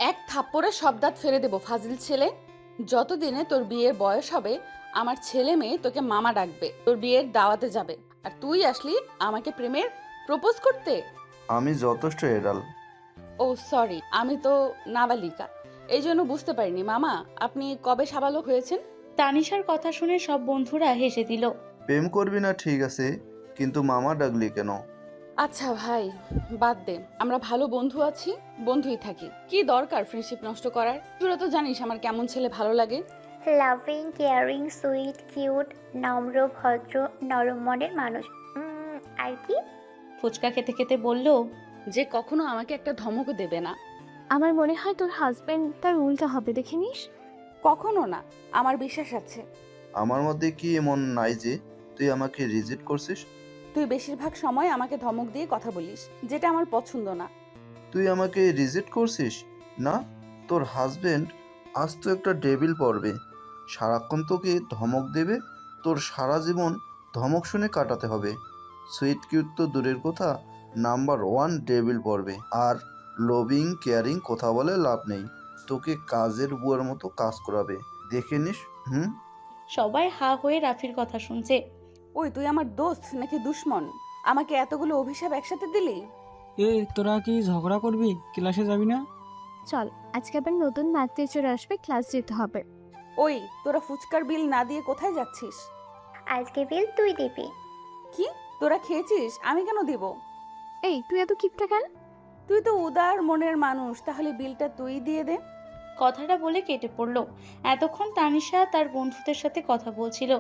এক থাপ্পড়ে সব দাঁত ফেলে দেবো ফাজিল ছেলে। যতদিনে তোর বিয়ের বয়স হবে আমার ছেলে মেয়ে তোকে মামা ডাকবে, তোর বিয়ের দাওয়াতে যাবে, আর তুই আসলি আমাকে প্রেমের প্রপোজ করতে। আমি যথেষ্ট এড়াল। ও সরি, আমি তো নাবালিকা, এই জন্য বুঝতে পারিনি। মামা, আপনি কবে সাবালক হয়েছেন? তানিশার কথা শুনে সব বন্ধুরা হেসে দিল। প্রেম করবি না ঠিক আছে, কিন্তু মামা ডাকলি কেন? আচ্ছা ভাই, বাদ দে, আমরা ভালো বন্ধু আছি, বন্ধুই থাকি। কি দরকার ফ্রেন্ডশিপ নষ্ট করার? তোরা তো জানিস আমার কেমন ছেলে ভালো লাগে। লাভিং, কেয়ারিং, সুইট, কিউট, নম্র, ভদ্র, নরম মনের মানুষ। আর কি? ফুচকা খেতে খেতে বলল, যে কখনো আমাকে একটা ধমকও দেবে না। আমার মনে হয় তোর হাজবেন্ড তার উল্টা হবে, দেখে নিস। কখনো না, আমার বিশ্বাস আছে। আমার মধ্যে কি এমন নাই যে তুই আমাকে রিজেক্ট করছিস? তুই বেশিরভাগ সময় আমাকে ধমক দিয়ে কথা বলিস, যেটা আমার পছন্দ না। তুই আমাকে রিজেক্ট করছিস না? তোর হাজবেন্ড আজ তো একটা ডেভিল পড়বে, সারাক্ষণ তোকে ধমক দেবে, তোর সারা জীবন ধমক শুনে কাটাতে হবে। সুইট কিউট তো দূরের কথা, নাম্বার ওয়ান ডেভিল পড়বে। আর লভিং কেয়ারিং কথা বলে লাভ নেই, তোকে কাজের বুয়ার মতো কাজ করাবে, দেখে নিস। সবাই হা হয়ে রাফির কথা শুনছে। ওই তুই আমার দোস্ত নাকি দুশ্মন? আমাকে এতগুলো অভিশাপ একসাথে দিলি? তোরা কি ঝগড়া করবি? ক্লাসে যাবি না? চল, আজকে আবার নতুন ম্যাথ টিচার আসবে, ক্লাস যেতে হবে। ওই তোরা ফুচকার বিল না দিয়ে কোথায় যাচ্ছিস? আজকে বিল তুই দিবি। কি, তোরা খেয়েছিস, আমি কেন দিব? এই, তুই এত কিপটা কেন? তুই তো উদার মনের মানুষ, তাহলে বিলটা তুই দিয়ে দে। কথাটা বলে কেটে পড়ল। এতক্ষণ তানিশা তার বন্ধুদের সাথে কথা বলছিল।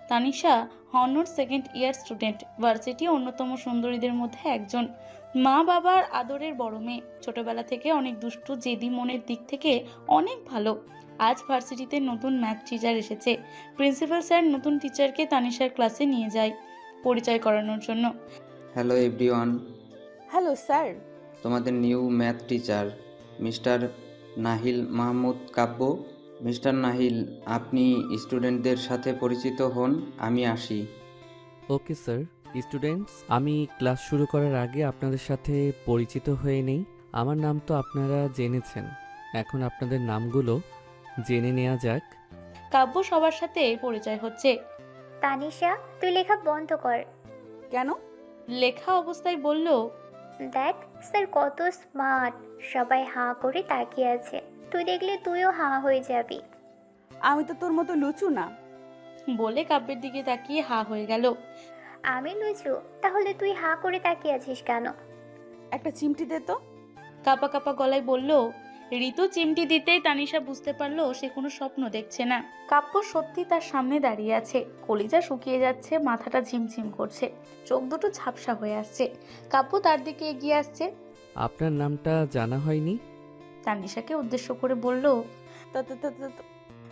Tanisha Honor second year student, varsity অন্যতম সুন্দরীদের মধ্যে একজন। মা বাবার আদরের বড় মেয়ে, ছোটবেলা থেকে অনেক দুষ্টু, জেদি, মনের দিক থেকে অনেক ভালো। আজ ভার্সিটিতে নতুন ম্যাথ টিচার এসেছে। প্রিন্সিপাল স্যার নতুন টিচারকে তানিশার ক্লাসে নিয়ে যায় পরিচয় করানোর জন্য। Hello everyone, hello sir. তোমাদের নিউ ম্যাথ টিচার মিস্টার নাহিল মাহমুদ কাব্য। মিস্টার নাহিল, আপনি স্টুডেন্টদের সাথে পরিচিত হন, আমি আসি। Okay sir. স্টুডেন্টস, আমি ক্লাস শুরু করার আগে আপনাদের সাথে পরিচিত হয়ে নেই। আমার নাম তো আপনারা জেনেছেন, এখন আপনাদের নামগুলো জেনে নেওয়া যাক। কাব্য সবার সাথে পরিচয় হচ্ছে। তানিশা, তুই লেখা বন্ধ কর। কেন? লেখা অবস্থায় বলল, দেখ স্যার কত স্মার্ট, সবাই হাঁ করে তাকিয়ে আছে, তুই দেখলে তুইও হাঁ হয়ে যাবি। আমি তো তোর মতো লুচু না। বলে কাব্যের দিকে তাকিয়ে হা হয়ে গেল। আমি লুচু? তাহলে তুই হাঁ করে তাকিয়ে আছিস কেন? একটা চিমটি দে তো। কাপা কাপা গলায় বলল। ঋতু চিমটি দিতেই তানিশা বুঝতে পারলো সে কোনো স্বপ্ন দেখছে না। কাব্য সত্যি তার সামনে দাঁড়িয়ে আছে। কলিজা শুকিয়ে যাচ্ছে, মাথাটা ঝিমঝিম করছে, চোখ দুটো ঝাপসা হয়ে আসছে। কাব্য তার দিকে এগিয়ে আসছে। আপনার নামটা জানা হয়নি? তানিশাকে উদ্দেশ্য করে বলল। তা- তা- তা- তা- তা-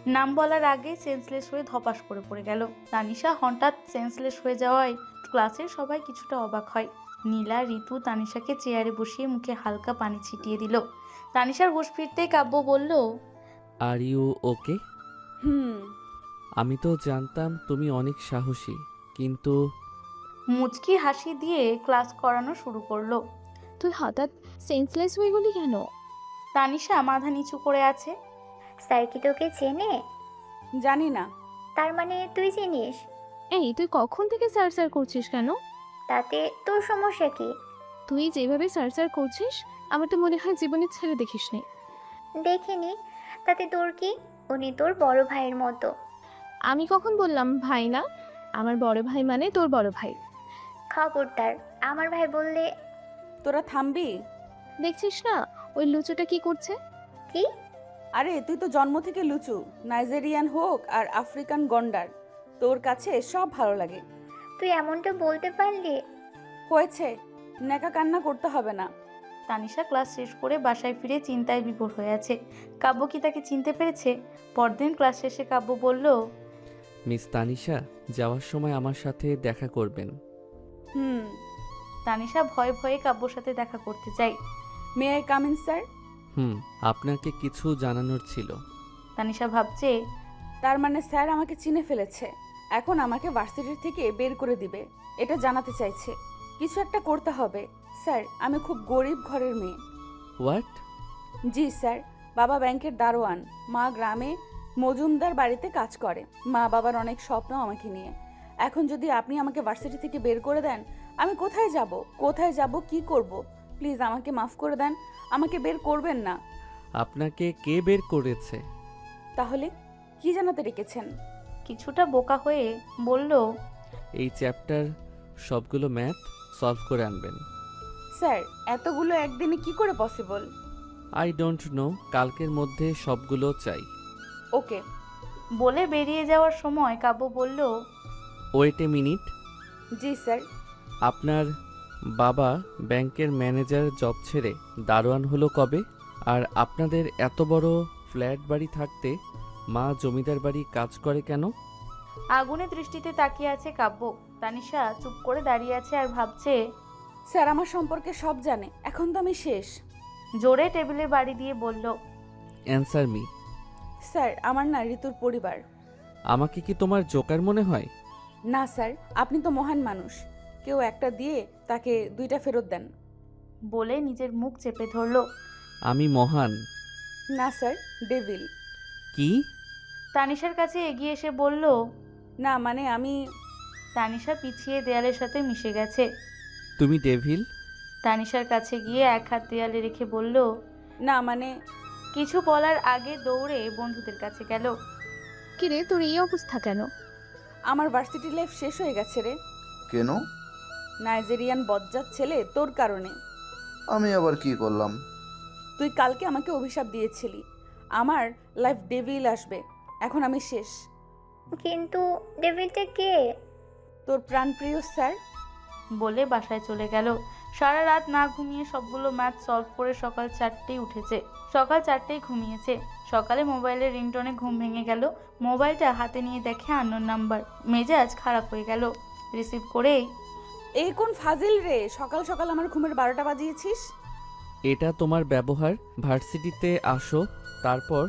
নাম বলার আগে সেন্সলেস হয়ে ধপাস করে পড়ে গেল। তানিশা হঠাৎ সেন্সলেস হয়ে যাওয়ায় ক্লাসের সবাই কিছুটা অবাক হয়। নীলা, ঋতু তানিশাকে চেয়ারে বসিয়ে মুখে হালকা পানি ছিটিয়ে দিল। তানিশার হুঁশ ফিরতেই কাব্য বলল, আর ইউ ওকে? হুম। আমি তো জানতাম তুমি অনেক সাহসী, কিন্তু মুচকি হাসি দিয়ে ক্লাস করানো শুরু করলো। তুই হঠাৎ সেন্সলেস হয়ে গেলি কেন? তানিশা মাথা নিচু করে আছে। স্যার কি তোকে চেনে? জানি না। তার মানে তুই চিনিস? এই, তুই কখন থেকে স্যার স্যার করছিস কেন? তাতে তোর সমস্যা কি? তুই যেভাবে স্যার স্যার করছিস, আমার তো মনে হয় জীবনে ছেড়ে দেখিসনি। দেখিনি, তাতে তোর কি? উনি তোর বড় ভাইয়ের মতো। আমি কখন বললাম ভাই না? আমার বড় ভাই মানে তোর বড় ভাই। খবরদার আমার ভাই বললে। তোরা থামবি? দেখছিস না ওই লুচুটা কি করছে? কি? আরে তুই তো জন্ম থেকে লুচু, নাইজেরিয়ান হোক আর আফ্রিকান গন্ডার, তোর কাছে সব ভালো লাগে। তুই এমনটা বলতে পারলি? হয়েছে, নেকা কান্না করতে হবে না। তানিশা ক্লাস শেষ করে বাসায় ফিরে চিন্তায় বিভোর হয়ে আছে। কাব্য কি তাকে চিনতে পেরেছে? পরদিন ক্লাস শেষে কাব্য বলল, মিস তানিশা, যাওয়ার সময় আমার সাথে দেখা করবেন। হুম। তানিশা ভয়ে ভয়ে কাব্যর সাথে দেখা করতে চাই। May I come in sir? আপনাকে কিছু জানানোর ছিল। তানিশা ভাবছে, তার মানে স্যার আমাকে চিনে ফেলেছে, এখন আমাকে ভার্সিটি থেকে বের করে দিবে, এটা জানাতে চাইছে। কিছু একটা করতে হবে স্যার, আমি খুব গরিব ঘরের মেয়ে। হোয়াট? জি স্যার, বাবা ব্যাংকের দারোয়ান, মা গ্রামে মজুমদার বাড়িতে কাজ করে। মা বাবার অনেক স্বপ্ন আমাকে নিয়ে। এখন যদি আপনি আমাকে ভার্সিটি থেকে বের করে দেন, আমি কোথায় যাব? কোথায় যাব, কি করব? প্লিজ আমাকে মাফ করে দেন, আমাকে বের করবেন না। আপনাকে কে বের করেছে? তাহলে কি জানাতে রেখেছেন? কিছুটা বোকা হয়ে বলল, এই চ্যাপ্টার সবগুলো ম্যাথ সলভ করে আনবেন। স্যার, এতগুলো একদিনে কি করে পসিবল? আই ডোন্ট নো, কালকের মধ্যে সবগুলো চাই। ওকে। বলে বেরিয়ে যাওয়ার সময় কাব্য বলল, ওয়েট এ মিনিট। জি স্যার। আপনার বাবা ব্যাংকের ম্যানেজার জব ছেড়ে দারোয়ান হলো কবে? আর আপনাদের এত বড় ফ্ল্যাট বাড়ি থাকতে মা জমিদার বাড়ি কাজ করে কেন? আগুনে দৃষ্টিতে তাকিয়ে আছে কাব্য। তানিশা চুপ করে দাঁড়িয়ে আছে আর ভাবছে। স্যার আমার সম্পর্কে সব জানে, এখন তো আমি শেষ। জোরে টেবিলে বাড়ি দিয়ে বলল, অ্যান্সার মি। স্যার, আমার না ঋতুর পরিবার। আমাকে কি তোমার জোকার মনে হয়? না স্যার, আপনি তো মহান মানুষ। কেউ একটা দিয়ে তাকে দুইটা ফেরত দেন। বলে নিজের মুখ চেপে ধরল। আমি মহান? না স্যার, ডেভিল। কি? তানিশার কাছে এগিয়ে এসে বলল। না মানে আমি। তানিশা পিছিয়ে দেয়ালের সাথে মিশে গেছে। তুমি ডেভিল? তানিশার কাছে গিয়ে এক হাত দেয়ালে রেখে বলল। না মানে। কিছু বলার আগে দৌড়ে বন্ধুদের কাছে গেল। কিরে, তোর এই অবস্থা কেন? আমার ভার্সিটি লাইফ শেষ হয়ে গেছে রে। কেন? নাইজেরিয়ান বজ্জাত ছেলে তোর কারণে। আমি আবার কি করলাম? তুই কালকে আমাকে অভিশাপ দিয়েছিলি আমার লাইফ ডেভিল আসবে। এখন আমি শেষ। কিন্তু ডেভিলটা কে? তোর প্রাণপ্রিয় স্যার। বলে বাসায় চলে গেল। সারা রাত না ঘুমিয়ে সবগুলো ম্যাথ সলভ করে সকাল 4টেই উঠেছে। সকাল 4টেই ঘুমিয়েছে। সকালে মোবাইলের রিংটনে ঘুম ভেঙে গেল। মোবাইলটা হাতে নিয়ে দেখে আননোন নাম্বার। মেজাজ খারাপ হয়ে গেল। রিসিভ করেই, এই কোন ফাজিল রে, সকাল সকাল আমার ঘুমের 12টা বাজিয়েছিস। এটা তোমার ব্যবহার? ভার্সিটিতে আসো, তারপর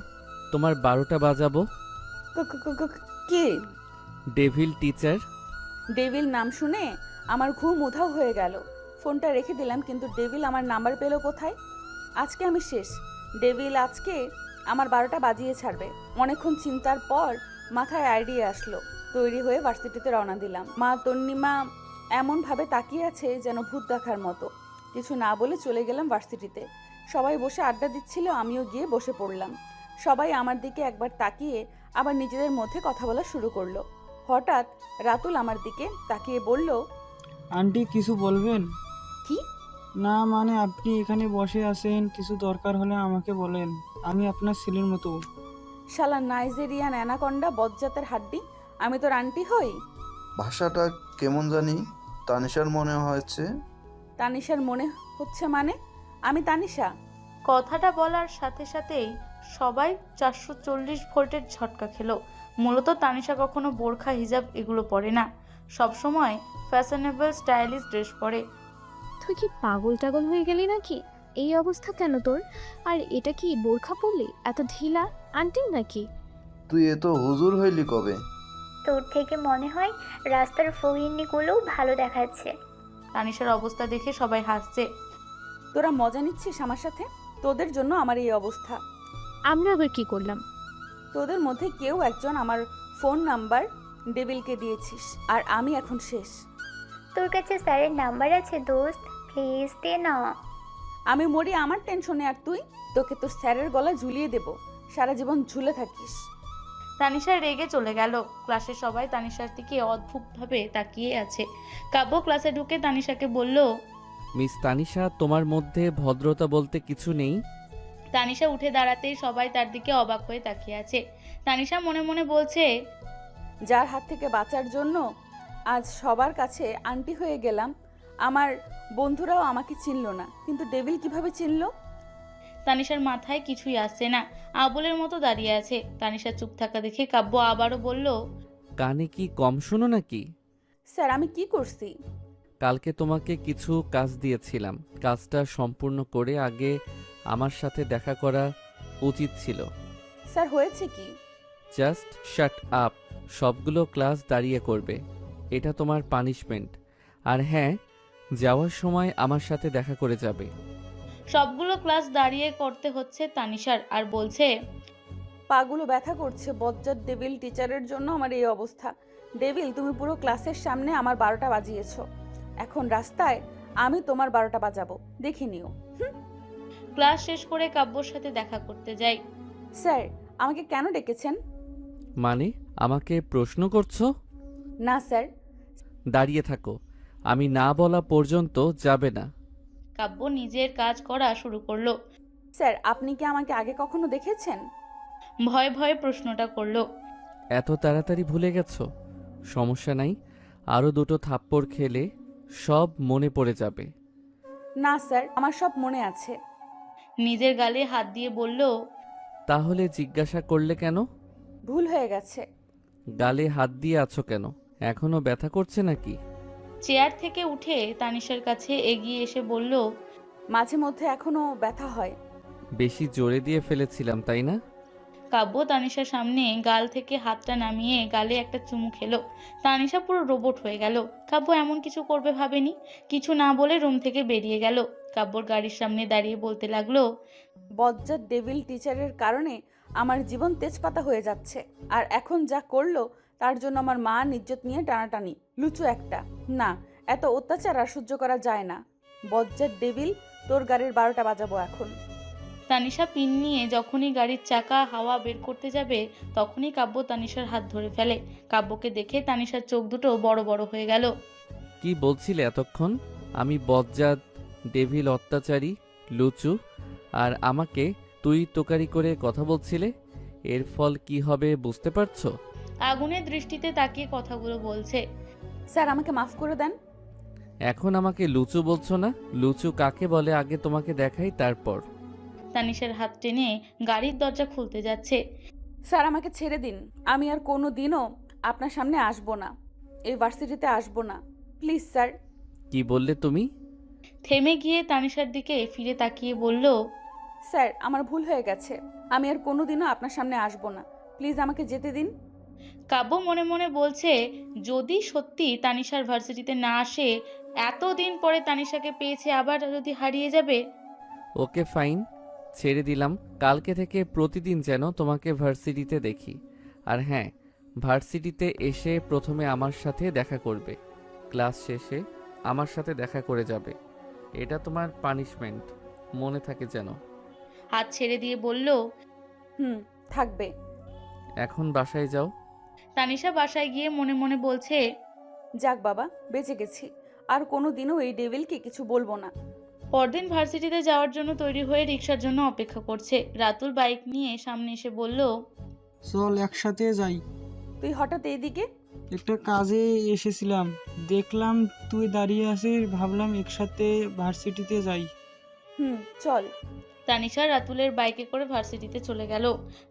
তোমার 12টা বাজাবো? কি? Devil teacher. ডেভিল নাম শুনে আমার ঘুম উধাও হয়ে গেল। ফোনটা রেখে দিলাম, কিন্তু ডেভিল আমার নাম্বার পেলো কোথায়? আজকে আমি শেষ। ডেভিল আজকে আমার 12টা বাজিয়ে ছাড়বে। অনেকক্ষণ চিন্তার পর মাথায় আইডিয়া আসলো। তৈরি হয়ে ভার্সিটিতে রওনা দিলাম। মা তন্নিমা এমনভাবে তাকিয়ে আছে যেন ভূত দেখার মতো। কিছু না বলে চলে গেলাম ভার্সিটিতে। সবাই বসে আড্ডা দিচ্ছিল, আমিও গিয়ে বসে পড়লাম। সবাই আমার দিকে একবার তাকিয়ে আবার নিজেদের মধ্যে কথা বলা শুরু করলো। হঠাৎ রাতুল আমার দিকে তাকিয়ে বলল, আন্টি কিছু বলবেন? কি? না মানে আপনি এখানে বসে আছেন, কিছু দরকার হলে আমাকে বলেন, আমি আপনার ছেলের মতো। শালা নাইজেরিয়ান অ্যানাকন্ডা বজ্জাতের হাড্ডি, আমি তোর আন্টি হই? ভাষাটা কেমন জানি তানিশার মনে হয়েছে। তানিশার মনে হচ্ছে মানে? আমি তানিশা? কথাটা বলার সাথে সাথেই সবাই 440 ভোল্টের ঝটকা খেলো। মূলত তানিশা কখনো বোরখা হিজাব এগুলো পরে না। সবসময় ফ্যাশনেবল স্টাইলিশ ড্রেস পরে। তুই কি পাগল টাগল হয়ে গেলি নাকি? এই অবস্থা কেন তোর? আর এটা কি বোরখা পরলি? এত ঢিলা আন্টি নাকি? তুই এত হুজুর হইলি কবে? তোর থেকে মনে হয় রাস্তার ফহিনীগুলোও ভালো দেখাচ্ছে। তানিশার অবস্থা দেখে সবাই হাসছে। তোরা মজা নিচ্ছিস আমার সাথে? তোদের জন্য আমার এই অবস্থা। আমরা আবার কি করলাম? তোদের মধ্যে কেউ একজন আমার ফোন নাম্বার ডেভিলকে দিয়েছিস, আর আমি এখন শেষ। তোর কাছে স্যারের নাম্বার আছে দোস্ত, প্লিজ দে না। আমি মরি আমার টেনশনে, আর তুই? তোকে তোর স্যারের গলায় ঝুলিয়ে দেব, সারা জীবন ঝুলে থাকিস। তানিশা রেগে চলে গেল। ক্লাসে সবাই তানিশার দিকে অদ্ভুতভাবে তাকিয়ে আছে। কাব্য ক্লাসে ঢুকে তানিশাকে বলল, মিস তানিশা, তোমার মধ্যে ভদ্রতা বলতে কিছু নেই? তানিশা উঠে দাঁড়াতেই সবাই তার দিকে অবাক হয়ে তাকিয়ে আছে। তানিশা মনে মনে বলছে, যার হাত থেকে বাঁচার জন্য আজ সবার কাছে আন্টি হয়ে গেলাম, আমার বন্ধুরাও আমাকে চিনল না, কিন্তু ডেভিল কিভাবে চিনল? তানিশার মাথায় কিছুই আসছে না। আবুলের মতো দাঁড়িয়ে আছে। তানিশা চুপ থাকা দেখে কাব্য আবারও বলল, কানে কি কম শোনো নাকি? স্যার আমি কি করছি? কালকে তোমাকে কিছু কাজ দিয়েছিলাম, কাজটা সম্পূর্ণ করে আগে আমার সাথে দেখা করা উচিত ছিল। স্যার হয়েছে কি? Just shut up. সবগুলো ক্লাস দাঁড়িয়ে করবে, এটা তোমার পানিশমেন্ট। আর হ্যাঁ, যাওয়ার সময় আমার সাথে দেখা করে যাবে। সবগুলো ক্লাস দাঁড়িয়ে করতে হচ্ছে তানিশার, আর বলছে, পাগুলো ব্যথা করছে। বজ্জাত ডেভিল টিচারের জন্য আমার এই অবস্থা। ডেভিল, তুমি পুরো ক্লাসের সামনে আমার 12টা বাজিয়েছো। এখন রাস্তায় আমি তোমার 12টা বাজাবো, দেখে নিও। ক্লাস শেষ করে কাব্যর সাথে দেখা করতে যায়। স্যার, আমাকে কেন ডেকেছেন? মানে আমাকে প্রশ্ন করছো? না স্যার। দাঁড়িয়ে থাকো, আমি না বলা পর্যন্ত যাবে না। কাব্য নিজের কাজ করা শুরু করলো। স্যার, আপনি কি আমাকে আগে কখনো দেখেছেন? ভয়ে ভয়ে প্রশ্নটা করলো। এত তাড়াতাড়ি ভুলে গেছো? সমস্যা নাই, আরও দুটো থাপ্পড় খেলে সব মনে পড়ে যাবে। না স্যার, আমার সব মনে আছে। নিজের গালে হাত দিয়ে বলল, তাহলে জিজ্ঞাসা করলে কেন? ভুল হয়ে গেছে। গালে হাত দিয়ে আছো কেন? এখনো ব্যথা করছে নাকি? চেয়ার থেকে উঠে তানিশার কাছে এগিয়ে এসে বলল, মাঝে মধ্যে এখনো ব্যথা হয়। বেশি জোরে দিয়ে ফেলেছিলাম তাই না? কাব্য তানিশার সামনে গাল থেকে হাতটা নামিয়ে গালে একটা চুমু খেলো। তানিশা পুরো রোবট হয়ে গেল। কাব্য এমন কিছু করবে ভাবেনি। কিছু না বলে রুম থেকে বেরিয়ে গেল। কাব্যর গাড়ির সামনে দাঁড়িয়ে বলতে লাগলো, বজ্জাত ডেভিল টিচারের কারণে আমার জীবন তেজপাতা হয়ে যাচ্ছে। আর এখন যা করলো তার জন্য আমার মা ইজ্জত নিয়ে টানাটানি। লুচু একটা। না, এত অত্যাচার আর সহ্য করা যায় না। বজ্জাত ডেভিল, তোর গাড়ির 12টা বাজাবো এখন। তানিশা পিন নিয়ে যখনই গাড়ির চাকা হাওয়া বের করতে যাবে তখনই কাব্য তানিশার হাত ধরে ফেলে। কাব্যকে দেখে তানিশার চোখ দুটো বড় বড় হয়ে গেল। কি বলছিলে এতক্ষণ? আমি বজ্জাত, ডেভিল, অত্যাচারী, লুচু, আর আমাকে তুই তোকারি করে কথা বলছিলে। এর ফল কি হবে বুঝতে পারছো? আগুনের দৃষ্টিতে তাকিয়ে কথাগুলো বলছে। স্যার, আমাকে মাফ করে দেন। এখন আমাকে লুচু বলছো না? লুচু কাকে বলে আগে তোমাকে দেখাই, তারপর। তানিশার হাত টেনে গাড়ির দরজা খুলতে যাচ্ছে। স্যার, আমাকে ছেড়ে দিন। আমি আর কোনো দিনও আপনার সামনে আসবো না, এই ভার্সিটিতে আসবো না। Please sir. কি বললে তুমি? থেমে গিয়ে তানিশার দিকে ফিরে তাকিয়ে বলল, স্যার, আমার ভুল হয়ে গেছে। আমি আর কোনো দিনও আপনার সামনে আসবো না। প্লিজ আমাকে যেতে দিন। কাব্য মনে মনে বলছে, যদি সত্যি তানিশার ভার্সিটিতে না আসে, এতদিন পরে তানিশাকে পেয়েছে, আবার যদি হারিয়ে যাবে। ওকে ফাইন, ছেড়ে দিলাম। কালকে থেকে প্রতিদিন যেন তোমাকে ভার্সিটিতে দেখি। আর হ্যাঁ, ভার্সিটিতে এসে প্রথমে আমার সাথে দেখা করবে, ক্লাস শেষে আমার সাথে দেখা করে যাবে। এটা তোমার পানিশমেন্ট, মনে থাকে যেন। হাত ছেড়ে দিয়ে বলল, থাকবে। এখন বাসায় যাও। তানিশা বাসায় গিয়ে মনে মনে বলছে, যাক বাবা, বেঁচে গেছি। আর কোনো দিনও এই ডেভিলকে কিছু বলবো না। পরদিন ভার্সিটিতে যাওয়ার জন্য তৈরি হয়ে রিক্সার জন্য অপেক্ষা করছে। রাতুল বাইক নিয়ে সামনে এসে বলল, চল একসাথে যাই। তুই হঠাৎ এইদিকে? একটা কাজে এসেছিলাম, দেখলাম তুই দাঁড়িয়ে আছিস, ভাবলাম একসাথে ভার্সিটিতে যাই। চল। তানিশা রাতুলের বাইকে করে ভার্সিটিতে চলে গেল।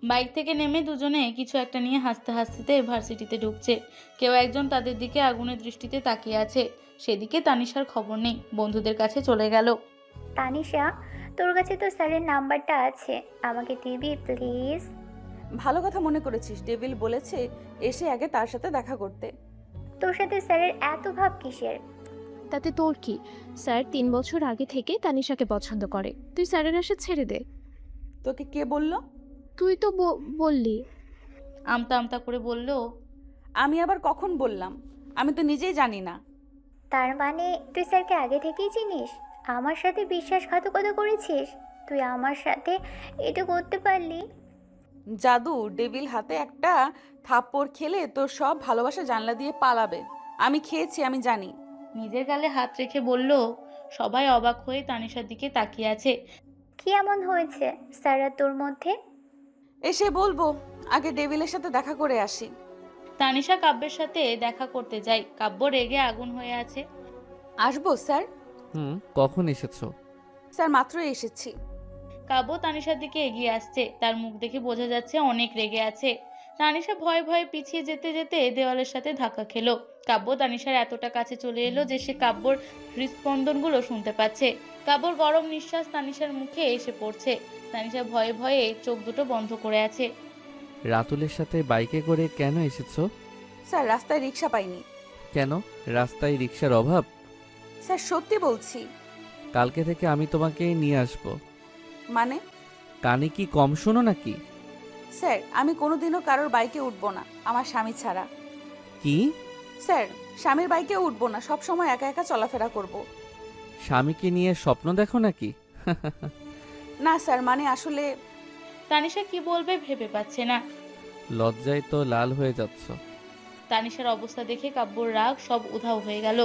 বাইক থেকে নেমে দুজনে কিছু একটা নিয়ে হাসতে হাসতে ভার্সিটিতে ঢুকছে। কেউ একজন তাদের দিকে আগুনের দৃষ্টিতে তাকিয়ে আছে। সেদিকে তানিশার খবর নেই, বন্ধুদের কাছে চলে গেল। তানিশা, তোর কাছে তো স্যারের নাম্বারটা আছে, আমাকে দিবি প্লিজ? ভালো কথা মনে করেছিস। ডেভিল বলেছে এসে আগে তার সাথে দেখা করতে। তোর সাথে স্যারের এত ভাব কিসের? তাতে তোর কি? স্যার 3 বছর আগে থেকে তানিশাকে পছন্দ করে, তুই স্যারের আশা ছেড়ে দে। তোকে কে বলল? তুই তো বললি। আমতা আমতা করে বলল, আমি আবার কখন বললাম? আমি তো নিজেই জানি না। তার মানে তুই স্যারকে আগে থেকেই চিনিস? আমার সাথে বিশ্বাসঘাতকতা করেছিস? তুই আমার সাথে এটা করতে পারলি? জাদু, ডেভিল হাতে একটা থাপ্পড় খেলে তোর সব ভালোবাসা জানলা দিয়ে পালাবে। আমি খেয়েছি, আমি জানি। নিজের গালে হাত রেখে বলল। সবাই অবাক হয়ে তানিশার দিকে তাকিয়ে আছে। কি এমন হয়েছে স্যার আর তোর মধ্যে? এসে বলবো, আগে ডেভিলের সাথে দেখা করে আসি। তানিশা কাব্যের সাথে দেখা করতে যায়। কাব্য রেগে আগুন হয়ে আছে। আসবো স্যার? কখন এসেছো? স্যার, মাত্রই এসেছি। কাব্য তানিশার দিকে এগিয়ে আসছে। তার মুখ দেখে বোঝা যাচ্ছে অনেক রেগে আছে। তানিশা ভয়ে ভয়ে পিছিয়ে যেতে যেতে দেওয়ালের সাথে ধাক্কা খেলো। কাব্য তানিশার এতটা কাছে চলে এলো যে সে কাব্যর হৃদস্পন্দনগুলো শুনতে পাচ্ছে। কাব্যর গরম নিঃশ্বাস তানিশার মুখে এসে পড়ছে। তানিশা ভয়ে ভয়ে চোখ দুটো বন্ধ করে আছে। রাতুলের সাথে বাইকে করে কেন এসেছো? স্যার, রাস্তায় রিক্সা পাইনি। কেন? রাস্তায় রিক্সার অভাব? স্যার, সত্যি বলছি। কালকে থেকে আমি তোমাকে নিয়ে আসব। মানে? কানে কি কম শোনো নাকি? স্যার, আমি কোনোদিনও কারোর বাইকে উঠবো না আমার স্বামী ছাড়া। কি? স্যার, স্বামীর বাইকে উঠবো না, সব সময় একা একা চলাফেরা করব। স্বামীকে নিয়ে স্বপ্ন দেখো নাকি? না স্যার, মানে আসলে তানিশা কি বলবে ভেবে পাচ্ছে না। লজ্জায় তো লাল হয়ে যাচ্ছ। তানিশার অবস্থা দেখে কাব্যর রাগ সব উধাও হয়ে গেল।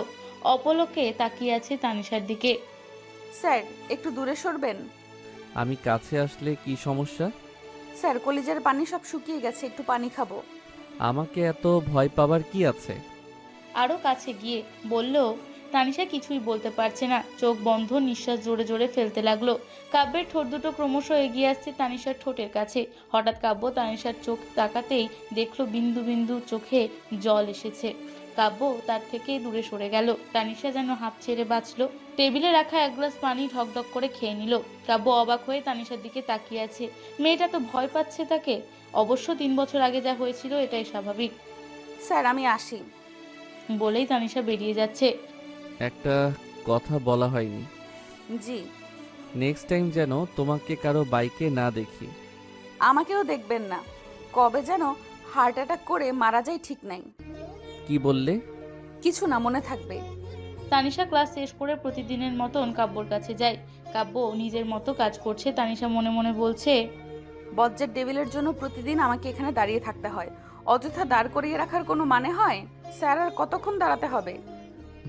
অপলকে তাকিয়ে আছে তানিশার দিকে। স্যার, একটু দূরে সরবেন। আমি কাছে আসলে কি সমস্যা? স্যার, কলিজার পানি সব শুকিয়ে গেছে, একটু পানি খাবো। আমাকে এত ভয় পাবার কি আছে? আরো কাছে গিয়ে বলল। তানিশা কিছুই বলতে পারছে না, চোখ বন্ধ, নিঃশ্বাস জোরে জোরে ফেলতে লাগলো। কাব্যের ঠোঁট দুটো ক্রমশ এগিয়ে আসছে তানিশার ঠোঁটের কাছে। হঠাৎ কাব্য তানিশার চোখ তাকাতেই দেখলো বিন্দু বিন্দু চোখে জল এসেছে। কাব্য তার থেকে দূরে সরে গেল। তানিশা যেন হাঁপ ছেড়ে বাঁচলো। টেবিলে রাখা এক গ্লাস পানি ঢকঢক করে খেয়ে নিল। কাব্য অবাক হয়ে তানিশার দিকে তাকিয়ে আছে। মেয়েটা তো ভয় পাচ্ছে তাকে। অবশ্য 3 বছর আগে যা হয়েছিল এটাই স্বাভাবিক। স্যার, আমি আসি। বলেই তানিশা বেরিয়ে যাচ্ছে। একটা কথা বলা হয়নি। জি। নেক্সট টাইম যেন তোমাকে কারো বাইকে না দেখি। আমাকেও দেখবেন না, কবে যেন হার্ট অ্যাটাক করে মারা যায় ঠিক নাই। কি বললে? কিছু না, মনে থাকবে। তানিশা ক্লাস শেষ করে প্রতিদিনের মতন কাব্যর কাছে যায়। কাব্য নিজের মতো কাজ করছে। তানিশা মনে মনে বলছে, বজ্জার ডেভিলের জন্য প্রতিদিন আমাকে এখানে দাঁড়িয়ে থাকতে হয়। অযথা দাঁড় করিয়ে রাখার কোনো মানে হয়? স্যার, আর কতক্ষণ দাঁড়াতে হবে?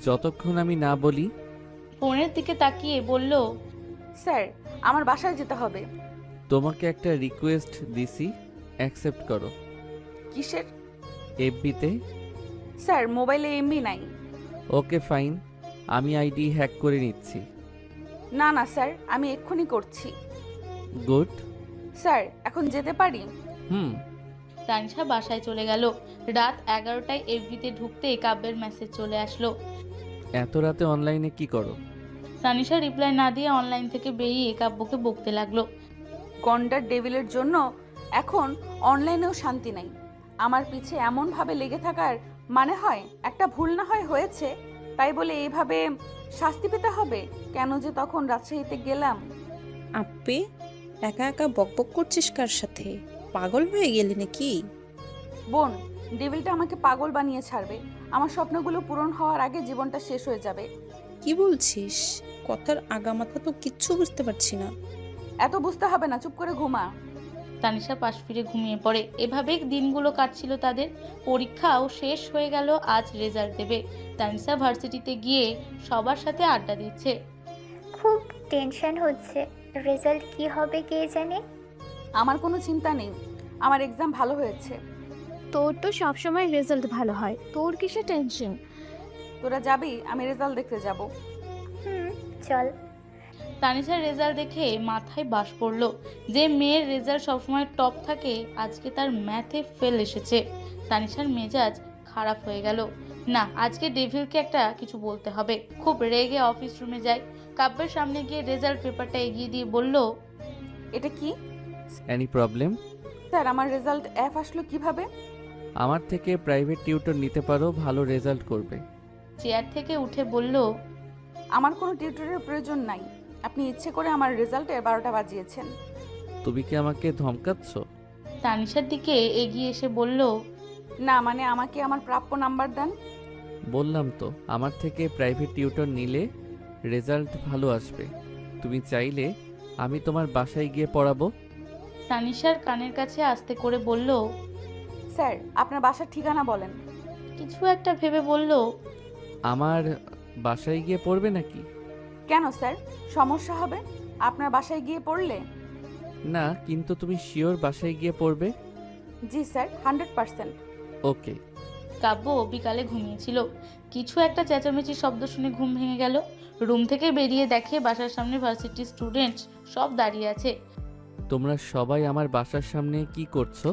যতক্ষণ আমি না বলি। ফোনের দিকে তাকিয়ে বলল, স্যার, আমার বাসায় যেতে হবে। তোমাকে একটা রিকোয়েস্ট দিছি, অ্যাকসেপ্ট করো। কিসের? এফবিতে। স্যার, মোবাইলে এমবি নাই। ওকে ফাইন, আমি আইডি হ্যাক করে নিচ্ছি। না না স্যার, আমি এক্ষুনি করছি। গুড। স্যার, এখন যেতে পারি? হুম। তানিশা বাসায় চলে গেল। রাত 11টায় এফবিতে ঢুকতেই কাব্যের মেসেজ চলে আসলো। এত রাতে অনলাইনে কি করো? তানিশা রিপ্লাই না দিয়ে অনলাইন থেকে বেরিয়ে কাব্যকে বকতে লাগলো। গন্ডার ডেভিলের জন্য এখন অনলাইনেও শান্তি নাই। আমার পিছে এমনভাবে লেগে থাকার মানে হয় একটা ভুল না হয় হয়েছে, তাই বলে এইভাবে শাস্তি পেতে হবে? কেন যে তখন রাজশাহীতে গেলাম। আপে একা একা বকবক করছিস কার সাথে? পাগল হয়ে গেলি নাকি? বোন, ডেভিলটা আমাকে পাগল বানিয়ে ছাড়বে। আমার স্বপ্নগুলো পূরণ হওয়ার আগে জীবনটা শেষ হয়ে যাবে। কি বলছিস? কথার আগামাথা তো কিচ্ছু বুঝতে পারছি না। এত বুঝতে হবে না, চুপ করে ঘুমা। তানিশা পাশ ফিরে ঘুমিয়ে পড়ে। এভাবেই দিনগুলো কাটছিল তাদের। পরীক্ষাও শেষ হয়ে গেল, আজ রেজাল্ট দেবে। তানিশা ভার্সিটিতে গিয়ে সবার সাথে আড্ডা দিচ্ছে। খুব টেনশন হচ্ছে, রেজাল্ট কি হবে কে জানে। আমার কোনো চিন্তা নেই, আমার এক্সাম ভালো হয়েছে। তোর তো সবসময় রেজাল্ট ভালো হয়, তোর কিসের টেনশন? তোরা যাবি? আমি রেজাল্ট দেখতে যাব। চল। তানিশার রেজাল্ট দেখে মাথায় বাস পড়লো। যে মেয়ের রেজাল্ট সবসময় টপ থাকে, আজকে তার ম্যাথে ফেল এসেছে। তানিশার মেজাজ খারাপ হয়ে গেল। না, আজকে ডেভিলকে একটা কিছু বলতে হবে। খুব রেগে অফিস রুমে যায়। কাব্যের সামনে গিয়ে রেজাল্ট পেপারটা এগিয়ে দিয়ে বলল, এটা কি? Any problem? স্যার, আমার রেজাল্ট এফ আসলো কিভাবে? আমার থেকে প্রাইভেট টিউটর নিতে পারো, ভালো রেজাল্ট করবে। চেয়ার থেকে উঠে বলল, আমার কোনো টিউটরের প্রয়োজন নাই। আপনি ইচ্ছে করে আমার রেজাল্টের 12টা বাজিয়েছেন। তুমি কি আমাকে ধমকাচ্ছ? তানিশার দিকে এগিয়ে এসে বলল, না, মানে আমাকে আমার প্রাপ্য নাম্বার দেন। বললাম তো, আমার থেকে প্রাইভেট টিউটর নিলে রেজাল্ট ভালো আসবে। তুমি চাইলে আমি তোমার বাসায় গিয়ে পড়াবো। তানিশার কানের কাছে আস্তে করে বলল, স্যার, আপনার বাসার ঠিকানা বলেন। কিছু একটা ভেবে বলল, আমার বাসায় গিয়ে পড়বে নাকি? কেন স্যার, সমস্যা হবে আপনার বাসায় গিয়ে পড়লে? না, কিন্তু তুমি শিওর বাসায় গিয়ে পড়বে? জি স্যার, 100%। ওকে। কাব্য বিকালে ঘুমিয়েছিল। কিছু একটা চেঁচামেচির শব্দ শুনে ঘুম ভেঙে গেল। রুম থেকে বেরিয়ে দেখে বাসার সামনে ভার্সিটির স্টুডেন্ট সব দাঁড়িয়ে আছে। তোমরা সবাই আমার বাসার সামনে কি করছো?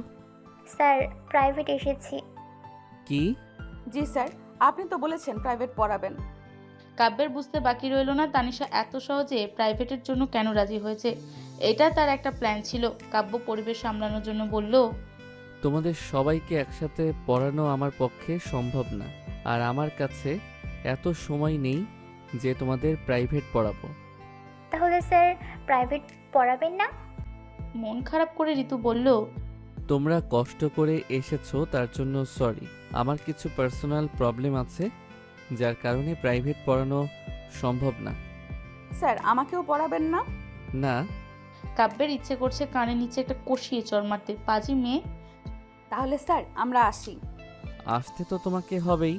স্যার, প্রাইভেট এসেছি। কি? জি স্যার, আপনি তো বলেছেন প্রাইভেট পড়াবেন। কাব্যের বুঝতে বাকি রইল না তানিশা এত সহজে প্রাইভেটের জন্য কেন রাজি হয়েছে। এটা তার একটা প্ল্যান ছিল। কাব্য পরিবেশ সামলানোর জন্য বলল, তোমাদের সবাইকে একসাথে পড়ানো আমার পক্ষে সম্ভব না, আর আমার কাছে এত সময় নেই যে তোমাদের প্রাইভেট পড়াবো। তাহলে স্যার প্রাইভেট পড়াবেন না? মন খারাপ করে ঋতু বলল, তোমরা কষ্ট করে এসেছো তার জন্য সরি। আমার কিছু পার্সোনাল প্রবলেম আছে যার কারণে প্রাইভেট পড়ানো সম্ভব না। স্যার আমাকেও পড়াবেন না? না। কাব্যের ইচ্ছে করছে কানের নিচে একটা কষিয়ে চড় মারতে। পাজি মেয়ে। তাহলে স্যার আমরা আসি। আসতে তো তোমাকে হবেই।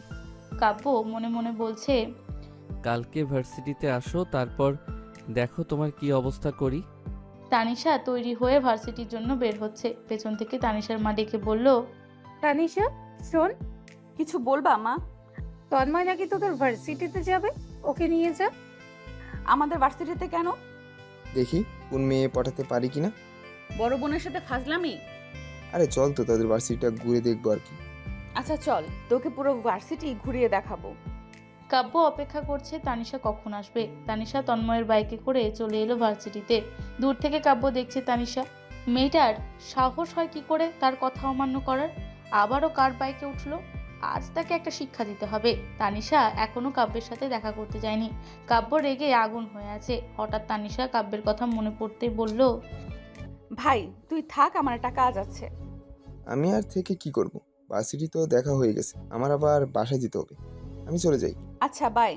কাব্য মনে মনে বলছে, কালকে ভার্সিটিতে আসো, তারপর দেখো তোমার কি অবস্থা করি। তানিশা তৈরি হয়ে ভার্সিটির জন্য বের হচ্ছে। পেছন থেকে তানিশার মা ডেকে বলল, তানিশা শোন, কিছু বলবা মা? তন্ময় নাকি তোদের ভার্সিটিতে যাবে, ওকে নিয়ে যা। আমাদের ভার্সিটিতে কেন? দেখি কোন মেয়ে পাঠাতে পারি কিনা। বড় বোনের সাথে ফাজলামি? আরে চল তো তাদের ভার্সিটিটা ঘুরে দেখবো আর কি। আচ্ছা চল, তোকে পুরো ভার্সিটি ঘুরিয়ে দেখাবো। কাব্য অপেক্ষা করছে তানিশা কখন আসবে। তানিশা তন্ময়ের বাইকে করে চলে এলো ভার্সিটিতে। দূর থেকে কাব্য দেখছে তানিশা। মেয়েটার সাহস হয় কি করে তার কথা অমান্য করার? আবারও কার বাইকে উঠলো? আজ তাকে একটা শিক্ষা দিতে হবে। তানিশা এখনো কাব্যের সাথে দেখা করতে যায়নি। কাব্য রেগে আগুন হয়ে আছে। হঠাৎ তানিশা কাব্যের কথা মনে পড়তেই বলল, ভাই তুই থাক, আমার একটা কাজ আছে। আমি আর থেকে কি করব, ভার্সিটি তো দেখা হয়ে গেছে, আমার আবার বাসায় যেতে হবে, আমি চলে যাই। আচ্ছা বাই।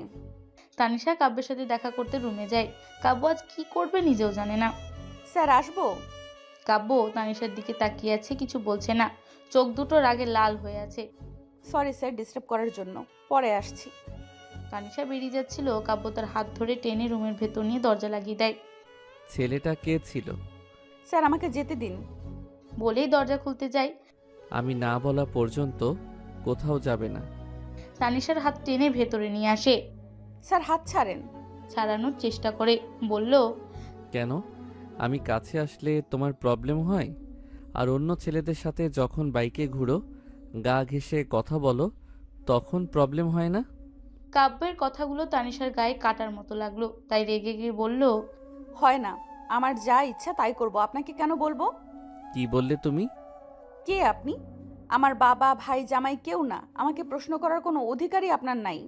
তানিশা কাব্যের সাথে দেখা করতে রুমে যায়। কাব্য আজ কি করবে নিজেও জানে না। স্যার আসবো? কাব্য তানিশার দিকে তাকিয়ে আছে, কিছু বলছে না। চোখ দুটো রাগে লাল হয়ে আছে। সরি স্যার ডিস্টার্ব করার জন্য, পরে আসছি। তানিশা বেরিয়ে যাচ্ছিল, কাব্য তার হাত ধরে টেনে রুমের ভেতর নিয়ে দরজা লাগিয়ে দেয়। ছেলেটা কে ছিল? স্যার আমাকে যেতে দিন। বলেই দরজা খুলতে যায়। আমি না বলা পর্যন্ত কোথাও যাবে না। তানিশার হাত টেনে ভেতরে নিয়ে আসে। স্যার হাত ছাড়েন। ছাড়ানোর চেষ্টা করে বলল, কেন? আমি কাছে আসলে তোমার প্রবলেম হয়? আর অন্য ছেলেদের সাথে যখন বাইকে ঘুরো, গা ঘেঁষে কথা বলো, তখন প্রবলেম হয় না? কাব্যের কথাগুলো তানিশার গায়ে কাটার মতো লাগলো। তাই রেগে গিয়ে বলল, হয় না, আমার যা ইচ্ছা তাই করব, আপনাকে কেন বলবো? কি বললে তুমি? কে আপনি? আমার বাবা ভাই জামাই কেউ না, আমাকে প্রশ্ন করার কোনো অধিকারই আপনার নাই।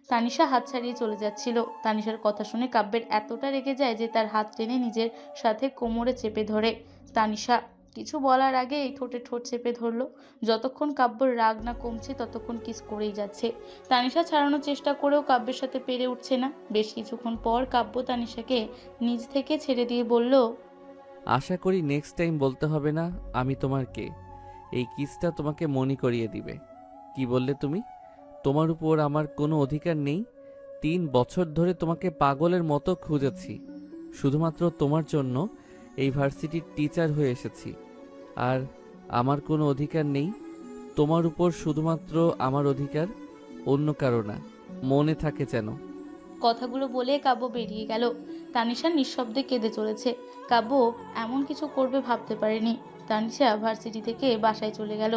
তানিশা হাত ছাড়িয়ে চলে যাচ্ছিল। তানিশার কথা শুনে কাব্যের এতটা রেগে যায় যে তার হাত টেনে নিজের সাথে কোমরে চেপে ধরে। তানিশা কিছু বলার আগে এই ঠোঁটে ঠোঁট চেপে ধরলো। যতক্ষণ কাব্যের রাগ না কমছে ততক্ষণ কিস করেই যাচ্ছে। তানিশা ছাড়ানোর চেষ্টা করেও কাব্যের সাথে পেরে উঠছে না। বেশ কিছুক্ষণ পর কাব্য তানিশাকে নিজ থেকে ছেড়ে দিয়ে বলল, আশা করি নেক্সট টাইম বলতে হবে না আমি তোমার কে। এই কিসটা তোমাকে মনে করিয়ে দিবে। কি বললে তুমি? তোমার উপর আমার কোনো অধিকার নেই? 3 বছর ধরে তোমাকে পাগলের মতো খুঁজেছি। শুধুমাত্র তোমার জন্য এই ভার্সিটির টিচার হয়ে এসেছি। আর আমার কোনো অধিকার নেই তোমার উপর, শুধুমাত্র আমার অধিকার, অন্য কারো না। মনে থাকে যেন। কথাগুলো বলে কাব্য বেরিয়ে গেল। তানিশা নিঃশব্দে কেঁদে চলেছে। কাব্য এমন কিছু করবে ভাবতে পারেনি। তানিশা ভার্সিটি থেকে বাসায় চলে গেল।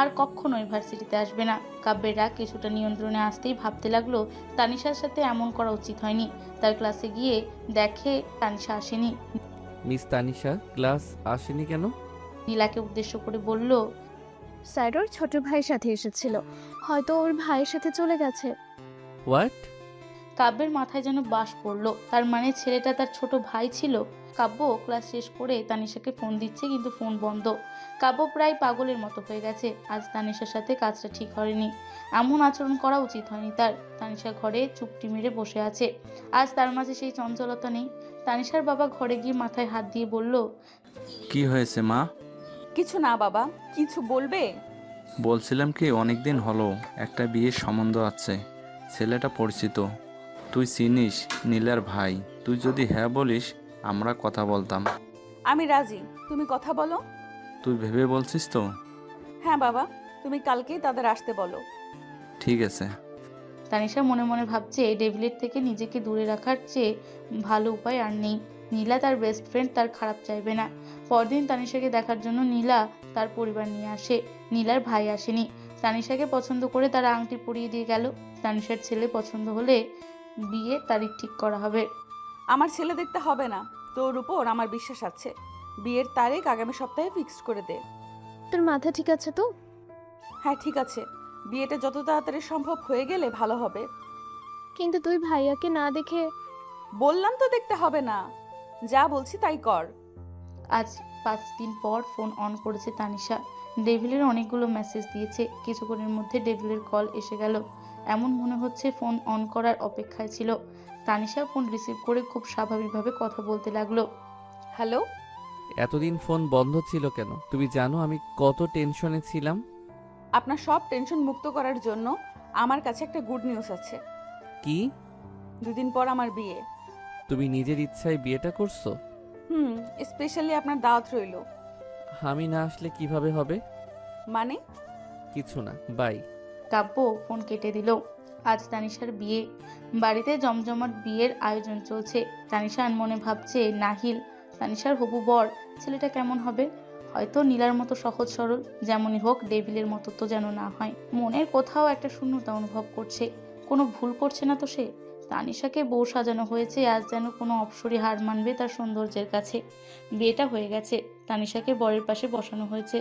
আর কখনোই ভার্সিটিতে আসবে না। কাব্যের রাগ কিছুটা নিয়ন্ত্রণে আসতেই ভাবতে লাগলো তানিশার সাথে এমন করা উচিত হয়নি। তার ক্লাসে গিয়ে দেখে তানিশা আসেনি। মিস তানিশা ক্লাস আসেনি কেন? নীলাকে উদ্দেশ্য করে বলল, স্যার ওর ছোট ভাইয়ের সাথে এসেছিল, হয়তো ওর ভাইয়ের সাথে চলে গেছে। হোয়াট? কাব্যের মাথায় যেন বাস পড়লো। তার মানে ছেলেটা তার ছোট ভাই ছিল। কাব্য ক্লাস শেষ করে তানিশাকে ফোন দিচ্ছে, কিন্তু ফোন বন্ধ। কাব্য প্রায় পাগলের মতো হয়ে গেছে। আজ তানিশার সাথে কাজটা ঠিক হয়নি। এমন আচরণ করা উচিত হয়নি তার। তানিশা ঘরে চুপটি মেরে বসে আছে। আজ তার মাঝে সেই চঞ্চলতা নেই। তানিশার বাবা ঘরে গিয়ে মাথায় হাত দিয়ে বলল, কি হয়েছে মা? কিছু না বাবা, কিছু বলবে? বলছিলাম কি, অনেকদিন হলো একটা বিয়ের সম্বন্ধ আছে, ছেলেটা পরিচিত, তুই চিনিস নীলার ভাই। তুই যদি হ্যাঁ বলিস আমরা কথা বলতাম। আমি রাজি, তুমি কথা বলো। তুই ভেবে বলছিস তো? হ্যাঁ বাবা, তুমি কালকেই তাদের আসতে বলো। ঠিক আছে। তানিশা মনে মনে ভাবছে ডেভিলের থেকে নিজেকে দূরে রাখার চেয়ে ভালো উপায় আর নেই। নীলা তার বেস্ট ফ্রেন্ড, তার খারাপ চাইবে না। পরদিন তানিশাকে দেখার জন্য নীলা তার পরিবার নিয়ে আসে। নীলার ভাই আসেনি। তানিশাকে পছন্দ করে তারা আংটি পরিয়ে দিয়ে গেল। তানিশার ছেলে পছন্দ হলে বিয়ে তারিখ ঠিক করা হবে। আমার ছেলে দেখতে হবে না, তোর উপর আমার বিশ্বাস আছে। বিয়ের তারিখ আগামী সপ্তাহে ফিক্সড করে দে। তোর মাথা ঠিক আছে তো? হ্যাঁ ঠিক আছে, বিয়েটা যত তাড়াতাড়ি সম্ভব হয়ে গেলে ভালো হবে। কিন্তু তুই ভাইয়াকে না দেখে। বললাম তো দেখতে হবে না, যা বলছি তাই কর। আজ 5 দিন পর ফোন অন করেছে তানিশা। ডেভিলের অনেকগুলো মেসেজ দিয়েছে। কিছুক্ষণের মধ্যে ডেভিলের কল এসে গেল। এমন মনে হচ্ছে ফোন অন করার অপেক্ষায় ছিল। তানিশা ফোন রিসিভ করে খুব স্বাভাবিকভাবে কথা বলতে লাগলো। হ্যালো। এতদিন ফোন বন্ধ ছিল কেন? তুমি জানো আমি কত টেনশনে ছিলাম। আপনার সব টেনশন মুক্ত করার জন্য আমার কাছে একটা গুড নিউজ আছে। কি? 2 দিন পর আমার বিয়ে। তুমি নিজের ইচ্ছায় বিয়েটা করছো? স্পেশালি আপনার দাওয়াত রইল। আমি না আসলে কিভাবে হবে? মানে? কিছু না, বাই। কাব্য ফোন কেটে দিল। আজ তানিশার বিয়ে। বাড়িতে জমজমাট বিয়ের আয়োজন চলছে। তানিশা মনে ভাবছে নাহিল তানিশার হবু বর, ছেলেটা কেমন হবে? হয়তো নীলার মতো সহজ সরল, যেমনই হোক ডেভিলের মতো তো যেন না হয়। মনের কোথাও একটা শূন্যতা অনুভব করছে। কোনো ভুল করছে না তো সে? তানিশাকে বউ সাজানো হয়েছে, আজ যেন কোনো অপসরী হার মানবে তার সৌন্দর্যের কাছে। বিয়েটা হয়ে গেছে, তানিশাকে বরের পাশে বসানো হয়েছে।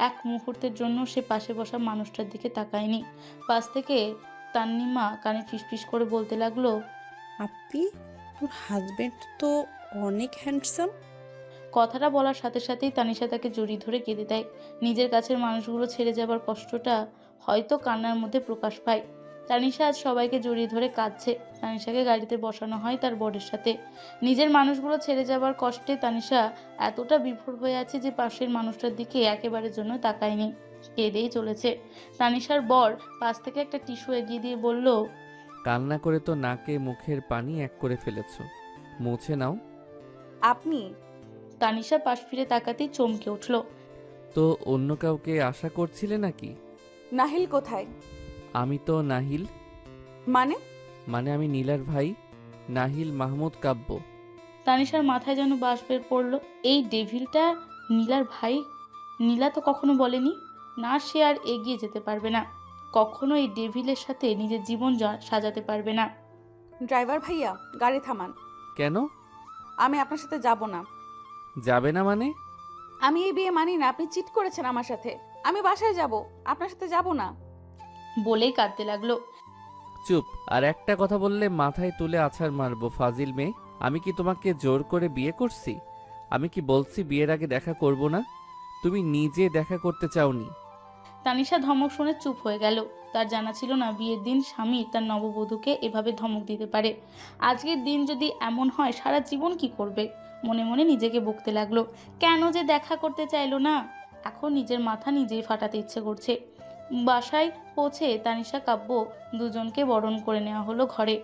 এক মুহূর্তের জন্য সে পাশে বসা মানুষটার দিকে তাকায়নি। পাশ থেকে তান্নিমা কানে ফিসফিস করে বলতে লাগলো, আপি, তোর হাজবেন্ড তো অনেক হ্যান্ডসাম। কথাটা বলার সাথে সাথেই তানিশা তাকে জড়িয়ে ধরে কেঁদে দেয়। নিজের কাছের মানুষগুলো ছেড়ে যাবার কষ্টটা হয়তো কান্নার মধ্যে প্রকাশ পায়। তানিশা আজ সবাইকে জড়িয়ে ধরে কাঁদছে। তানিশাকে গাড়িতে বসানো হয় তার বরের সাথে। নিজের মানুষগুলো ছেড়ে যাবার কষ্টে তানিশা এতটা বিভোর হয়ে আছে যে পাশের মানুষটার দিকে একেবারের জন্য তাকায়নি, কেঁদেই চলেছে। তানিশার বর পাশ থেকে একটা টিস্যু এগিয়ে দিয়ে বলল, কান্না করে তো নাকে মুখের পানি এক করে ফেলেছো, মুছে নাও। আপনি? তানিশা পাশ ফিরে তাকাতেই চমকে উঠল। তো অন্য কাউকে আশা করছিলে নাকি? নাহিল কোথায়? আমি তো নাহিল। মানে? মানে আমি নীলার ভাই, নাহিল মাহমুদ কাব্য। তানিশার মাথায় যেন বাঁশ বের পড়লো। এই ডেভিলটা নীলার ভাই? নীলা তো কখনো বলেনি। না, সে আর এগিয়ে যেতে পারবে না। কখনো এই ডেভিলের সাথে নিজের জীবন সাজাতে পারবে না। ড্রাইভার ভাইয়া, গাড়ি থামান। কেন? আমি আপনার সাথে যাব না। যাবে না মানে? আমি এই বিয়ে মানি না। আপনি চিট করেছেন আমার সাথে। আমি বাসায় যাব, আপনার সাথে যাব না। বলেই কাঁদতে লাগলো। চুপ! আর একটা কথা বললে মাথায় তুলে আছাড় মারবো, ফাজিল মেয়ে। আমি কি তোমাকে জোর করে বিয়ে করছি? আমি কি বলছি বিয়ের আগে দেখা করব না? তুমি নিজে দেখা করতে চাওনি। তানিশা ধমক শুনে চুপ হয়ে গেল। তার জানা ছিল না বিয়ের দিন স্বামী তার নববধূকে এভাবে ধমক দিতে পারে। আজকের দিন যদি এমন হয় সারা জীবন কি করবে? মনে মনে নিজেকে বকতে লাগলো। কেন যে দেখা করতে চাইলো না? এখন নিজের মাথা নিজেই ফাটাতে ইচ্ছে করছে। বাসায় পৌঁছে তানিশা কাব্য দুজনকে বরণ করে নেওয়া হলো ঘরে।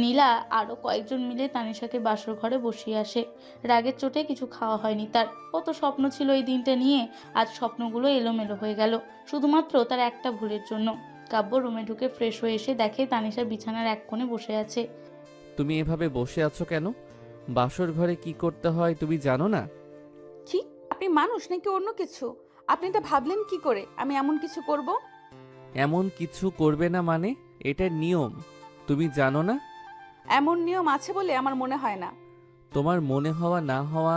নীলা আরও কয়েকজন মিলে তানিশাকে বাসর ঘরে বসিয়ে আসে। রাগের চোটে কিছু খাওয়া হয়নি তার। কত স্বপ্ন ছিল এই দিনটা নিয়ে, আজ স্বপ্নগুলো এলোমেলো হয়ে গেল শুধুমাত্র তার একটা ভুলের জন্য। কাব্য রুমে ঢুকে ফ্রেশ হয়ে এসে দেখে তানিশা বিছানার এক কোণে বসে আছে। তুমি এভাবে বসে আছো কেন? বাসর ঘরে কি করতে হয় তুমি জানো না? কি? আপনি মানুষ নাকি অন্য কিছু? আপনি এটা ভাবলেন কি করে আমি এমন কিছু করব? এমন কিছু করবে না মানে? এটা নিয়ম, তুমি জানো না? এমন নিয়ম আছে বলে আমার মনে হয় না। তোমার মনে হওয়া না হওয়া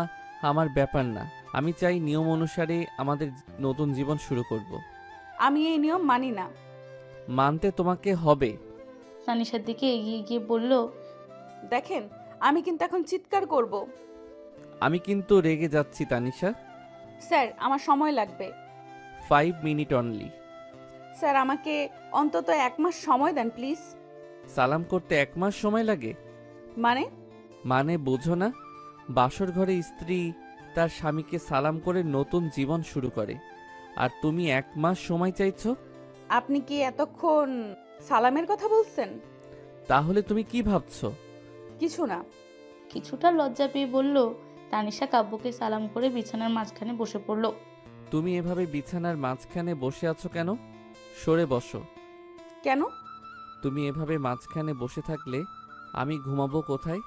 আমার ব্যাপার না। আমি চাই নিয়ম অনুসারে আমাদের নতুন জীবন শুরু করব। আমি এই নিয়ম মানি না। মানতে তোমাকে হবে। তানিশার দিকে এগিয়ে গিয়ে বলল, দেখেন, আমি কিন্তু এখন চিৎকার করব। আমি কিন্তু রেগে যাচ্ছি তানিশা। স্যার, আমার সময় লাগবে। 5 মিনিট অনলি। স্যার, আমাকে অন্তত 1 মাস সময় দেন প্লিজ। সালাম করতে 1 মাস সময় লাগে? মানে? মানে বোঝো না? বাসর ঘরে স্ত্রী তার স্বামীকে সালাম করে নতুন জীবন শুরু করে, আর তুমি 1 মাস সময় চাইছো? আপনি কি এতক্ষণ সালামের কথা বলছেন? তাহলে তুমি কি ভাবছো? কিছু না। কিছুটা লজ্জা পেয়ে বলল। তানিশা কাব্যকে সালাম করে বিছানার মাঝখানে বসে পড়ল। তুমি এভাবে বিছানার মাঝখানে বসে আছো কেন? সরে বসো। কেন? তুমি এভাবে মাঝখানে বসে থাকলে আমি ঘুমাবো কোথায়?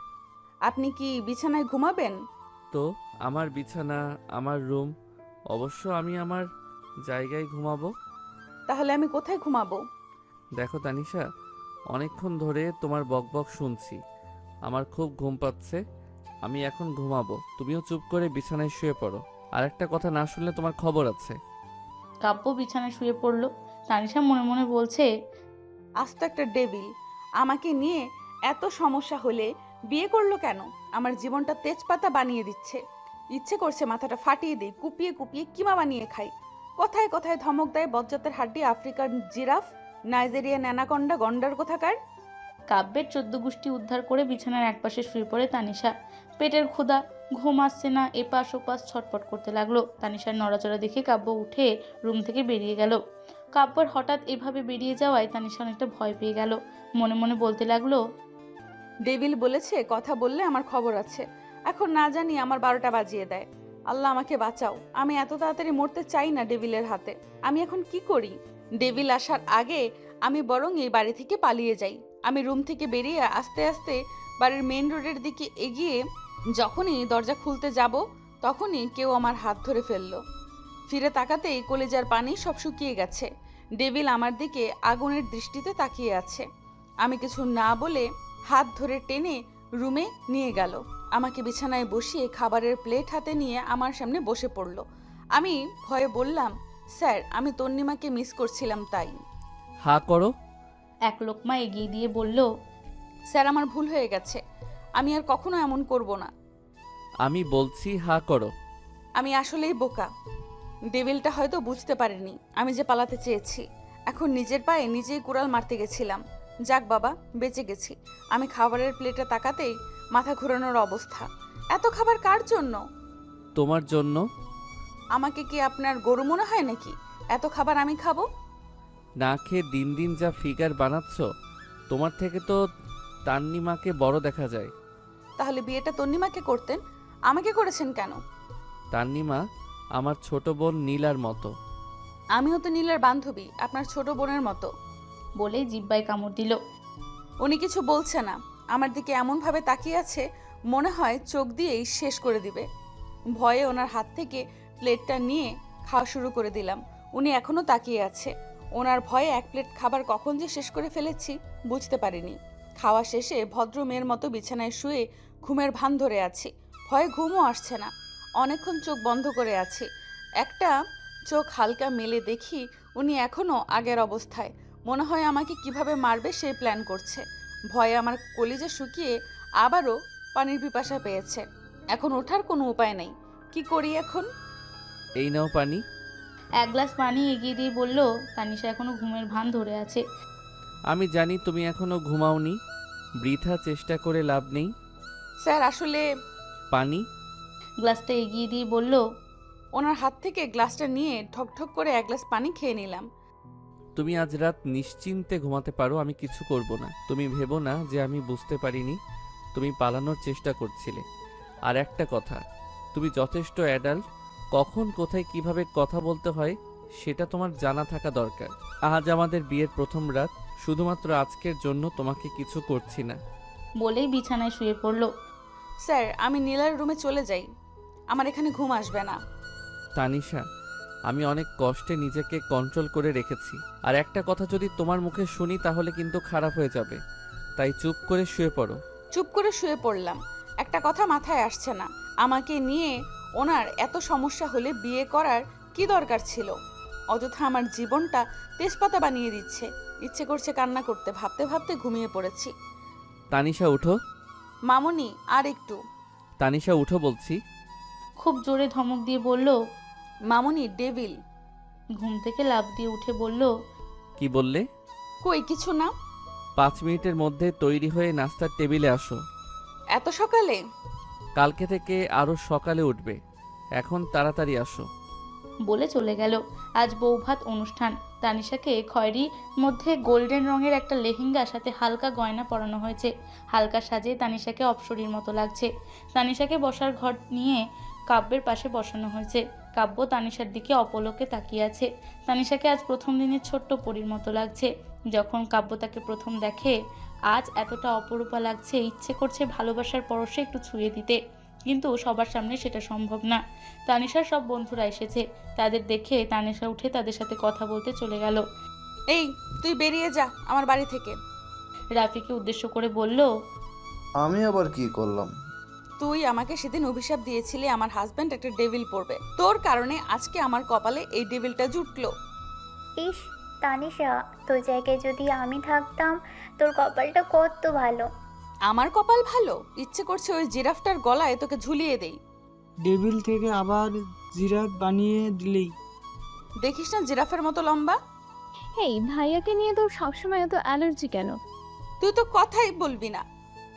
আপনি কি বিছানায় ঘুমাবেন? তো আমার বিছানা, আমার রুম, অবশ্য আমি আমার জায়গায় ঘুমাবো। তাহলে আমি কোথায় ঘুমাবো? দেখো তানিশা, অনেকক্ষণ ধরে তোমার বকবক শুনছি, আমার খুব ঘুম পাচ্ছে। আমি এখন ঘুমাবো, তুমিও চুপ করে বিছানায় শুয়ে পড়ো। আর একটা কথা না শুনলে তোমার খবর আছে। কাব্য বিছানায় শুয়ে পড়ল। তানিশা মনে মনে বলছে, আজ তো একটা ডেভিল। আমাকে নিয়ে এত সমস্যা হলে বিয়ে করলো কেন? আমার জীবনটা তেজপাতা বানিয়ে দিচ্ছে। ইচ্ছে করছে মাথাটা ফাটিয়ে দিই, কুপিয়ে কুপিয়ে কিমা বানিয়ে খাই। কথায় কথায় ধমক দেয় বজ্জাতের হাড্ডি, আফ্রিকান জিরাফ, নাইজেরিয়ান অ্যানাকন্ডা, গন্ডার কোথাকার। কাব্যের 14 গোষ্ঠী উদ্ধার করে বিছানার একপাশে শুয়ে পড়ে তানিশা। পেটের ক্ষুধা, ঘুম আসছে না, এপাশ ওপাশ ছটফট করতে লাগলো। তানিশার নড়াচড়া দেখে কাব্য উঠে রুম থেকে বেরিয়ে গেল। কাব্যর হঠাৎ এভাবে বেরিয়ে যাওয়ায় তানিশা অনেকটা ভয় পেয়ে গেল। মনে মনে বলতে লাগলো, ডেভিল বলেছে কথা বললে আমার খবর আছে। এখন না জানি আমার 12টা বাজিয়ে দেয়। আল্লাহ আমাকে বাঁচাও, আমি এত তাড়াতাড়ি মরতে চাই না ডেভিলের হাতে। আমি এখন কি করি? ডেভিল আসার আগে আমি বরং এই বাড়ি থেকে পালিয়ে যাই। আমি রুম থেকে বেরিয়ে আস্তে আস্তে বাড়ির মেইন রোডের দিকে এগিয়ে যখনই দরজা খুলতে যাব তখনই কেউ আমার হাত ধরে ফেললো। ফিরে তাকাতেই কলেজার পানি সব শুকিয়ে গেছে। ডেভিল আমার দিকে আগুনের দৃষ্টিতে তাকিয়ে আছে। আমি কিছু না বলে হাত ধরে টেনে রুমে নিয়ে গেল। আমাকে বিছানায় বসিয়ে খাবারের প্লেট হাতে নিয়ে আমার সামনে বসে পড়ল। আমি ভয়ে বললাম, স্যার আমি তন্নিমাকে মিস করছিলাম তাই। হা করো। এক লোকমা এগিয়ে দিয়ে বলল, স্যার আমার ভুল হয়ে গেছে, আমি আর কখনো এমন করব না। আমি বলছি হা করো। আমি আসলেই বোকা। ডেভিলটা হয়তো বুঝতে পারেনি আমি যে পালাতে চেয়েছি। এখন নিজের পায়ে নিজেই কুড়াল মারতে গেছিলাম। যাক বাবা, বেঁচে গেছি। আমি খাবারের প্লেটে তাকাতেই মাথা ঘোরানোর অবস্থা। এত খাবার কার জন্য? তোমার জন্য। আমাকে কি আপনার গরু মনে হয় নাকি এত খাবার আমি খাবো? না খেয়ে দিন দিন যা ফিগার বানাচ্ছ, তোমার থেকে তো তান্নিমাকে বড় দেখা যায়। তাহলে বিয়েটা তন্নিমাকে করতেন, আমাকে করেছেন কেন? তান্নিমা আমার ছোট বোন নীলার মতো। আমিও তো নীলার বান্ধবী, আপনার ছোট বোনের মতো। বলেই জিব্বায় কামড় দিল। উনি কিছু বলছে না, আমার দিকে এমনভাবে তাকিয়ে আছে মনে হয় চোখ দিয়েই শেষ করে দিবে। ভয়ে ওনার হাত থেকে প্লেটটা নিয়ে খাওয়া শুরু করে দিলাম। উনি এখনও তাকিয়ে আছে। ওনার ভয়ে এক প্লেট খাবার কখন যে শেষ করে ফেলেছি বুঝতে পারিনি। খাওয়া শেষে ভদ্র মেয়ের মতো বিছানায় শুয়ে ঘুমের ভান ধরে আছি। ভয়ে ঘুমও আসছে না। অনেকক্ষণ চোখ বন্ধ করে আছি। একটা চোখ হালকা মেলে দেখি উনি এখনও আগের অবস্থায়। মনে হয় আমাকে কিভাবে মারবে সেই প্ল্যান করছে। ভয়ে আমার কলিজা শুকিয়ে আবারও পানির পিপাসা পেয়েছে। এখন ওঠার কোনো উপায় নেই। কি করি এখন? এই নাও পানি। এক গ্লাস পানি এগিয়ে দিয়ে বলল, তানিশা এখনো ঘুমের ভান ধরে আছে। আমি জানি তুমি এখনো ঘুমাওনি, বৃথা চেষ্টা করে লাভ নেই। স্যার আসলে পানি। গ্লাসটা এগিয়ে দিয়ে বলল, ওনার হাত থেকে গ্লাসটা নিয়ে ঠকঠক করে এক গ্লাস পানি খেয়ে নিলাম। তুমি আজ রাত নিশ্চিন্তে ঘুমাতে পারো, আমি কিছু করব না। তুমি ভেবো না যে আমি বুঝতে পারিনি তুমি পালানোর চেষ্টা করছিলে। আর একটা কথা, তুমি যথেষ্ট অ্যাডাল্ট। কখন কোথায় কিভাবে কথা বলতে হয় সেটা তোমার জানা থাকা দরকার। আজ আমাদের বিয়ের প্রথম রাত, শুধুমাত্র আজকের জন্য তোমাকে কিছু করছি না। বলেই বিছানায় শুয়ে পড়ল। স্যার আমি নীলার রুমে চলে যাই, আমার এখানে ঘুম আসবে না। তানিশা, আমি অনেক কষ্টে নিজেকে কন্ট্রোল করে রেখেছি। আর একটা কথা যদি তোমার মুখে শুনি তাহলে কিন্তু খারাপ হয়ে যাবে, তাই চুপ করে শুয়ে পড়ো। চুপ করে শুয়ে পড়লাম। একটা কথা মাথায় আসছে না, আমাকে নিয়ে ওনার এত সমস্যা হলে বিয়ে করার কি দরকার ছিল? অযথা আমার জীবনটা তেজপাতা বানিয়ে দিচ্ছে। ইচ্ছে করছে কান্না করতে। ভাবতে ভাবতে ঘুমিয়ে পড়েছি। তানিশা উঠো। মামুনি আর একটু। তানিশা উঠো বলছি। খুব জোরে ধমক দিয়ে বলল, মামুনি ডেভিল। ঘুম থেকে লাফ দিয়ে উঠে বলল, কি বললে? কই কিছু না। 5 মিনিটের মধ্যে তৈরি হয়ে নাস্তার টেবিলে আসো। এত সকালে? কালকে থেকে আরো সকালে উঠবে, এখন তাড়াতাড়ি আসো। বলে চলে গেল। আজ বৌভাত অনুষ্ঠান। তানিশাকে খয়েরি মধ্যে গোল্ডেন রঙের একটা লেহেঙ্গা সাথে হালকা গয়না পরানো হয়েছে। হালকা সাজে তানিশাকে অপসরীর মতো লাগছে। তানিশাকে বসার ঘর নিয়ে কাব্যের পাশে বসানো হয়েছে। কাব্য তানিশার দিকে অপলকে তাকিয়ে আছে। তানিশাকে আজ প্রথম দিনের ছোট্ট পরীর মতো লাগছে। যখন কাব্য তাকে প্রথম দেখে আজ এতটা অপরূপা লাগছে, ইচ্ছে করছে ভালোবাসার পরশে একটু ছুঁয়ে দিতে, কিন্তু সবার সামনে সেটা সম্ভব না। তানিশার সব বন্ধুরা এসেছে। তাদের দেখে তানিশা উঠে তাদের সাথে কথা বলতে চলে গেল। এই তুই বেরিয়ে যা আমার বাড়ি থেকে। রাফিকে উদ্দেশ্য করে বলল, আমি আবার কি করলাম? তুই আমাকে সেদিন অভিশাপ দিয়েছিলি আমার হাজব্যান্ড একটা ডেভিল পড়বে। তোর কারণে আজকে আমার কপালে এই ডেভিলটা জুটলো। ইস তানিশা, তোর জায়গায় যদি আমি থাকতাম তোর কপালটা কত ভালো। আমার কপাল ভালো, ইচ্ছে করছে ওই জিরাফটার গলায় তোকে ঝুলিয়ে দেই। ডেভিল থেকে আবার জিরাফ বানিয়ে দিলেই। দেখিস না জিরাফের মতো লম্বা। এই ভাইয়াকে নিয়ে তোর সবসময় এত অ্যালার্জি কেন? তুই তো কথাই বলবি না।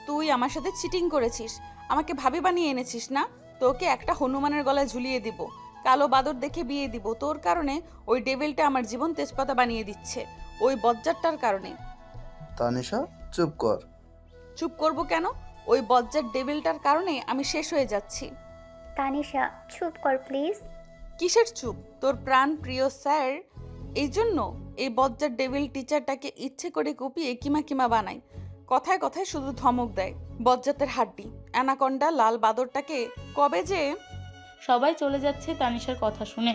তুই আমার সাথে চিটিং করেছিস, আমাকে ভাবি বানিয়ে এনেছিস না। তোকে একটা হনুমানের গলায় ঝুলিয়ে দিব, কালো বাদর দেখে বিয়ে দিব। তোর কারণে ওই ডেভিলটা আমার জীবন তেজপাতা বানিয়ে দিচ্ছে, ওই বজ্জারটার কারণে। তানিশা চুপ কর। চুপ করব কেন? ওই বজ্জার ডেভিলটার কারণে আমি শেষ হয়ে যাচ্ছি। তানিশা চুপ কর প্লিজ। কিসের চুপ? তোর প্রাণ প্রিয় স্যার এই জন্য এই বজ্জার ডেভিল টিচারটাকে ইচ্ছে করে কুপিয়ে কিমা কিমা বানায়, কথায় কথায় শুধু ধমক দেয়। বজ্জাতের হাড্ডি অ্যানাকন্ডা লাল বাদরটাকে কবে যে। সবাই চলে যাচ্ছে তানিশার কথা শুনে।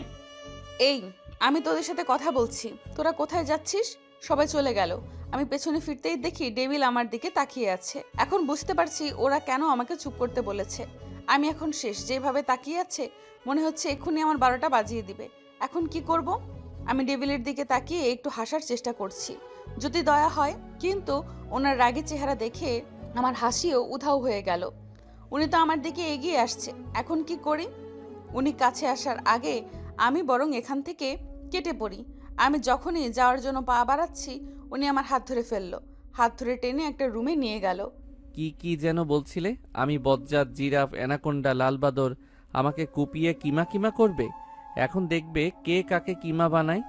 এই আমি তোদের সাথে কথা বলছি, তোরা কোথায় যাচ্ছিস? সবাই চলে গেল। আমি পেছনে ফিরতেই দেখি ডেভিল আমার দিকে তাকিয়ে আছে। এখন বুঝতে পারছি ওরা কেন আমাকে চুপ করতে বলেছে। আমি এখন শেষ। যেভাবে তাকিয়ে আছে মনে হচ্ছে এক্ষুনি আমার 12টা বাজিয়ে দিবে। এখন কি করব? আমি ডেভিলের দিকে তাকিয়ে একটু হাসার চেষ্টা করছি, যদি দয়া হয়, কিন্তু ওনার রাগী চেহারা দেখে আমার হাসিও উধাও হয়ে গেল। উনি তো আমার দিকে এগিয়ে আসছে, এখন কি করি? উনি কাছে আসার আগে আমি বরং এখান থেকে কেটে পড়ি। আমি যখনই যাওয়ার জন্য পা বাড়াচ্ছি উনি আমার হাত ধরে ফেললো, হাত ধরে টেনে একটা রুমে নিয়ে গেল। কি কি যেন বলছিলে? আমি বজ্জাত, জিরাফ, অ্যানাকোন্ডা, লালবাদর, আমাকে কুপিয়ে কিমা কিমা করবে। এখন দেখবে কে কাকে কিমা বানায়।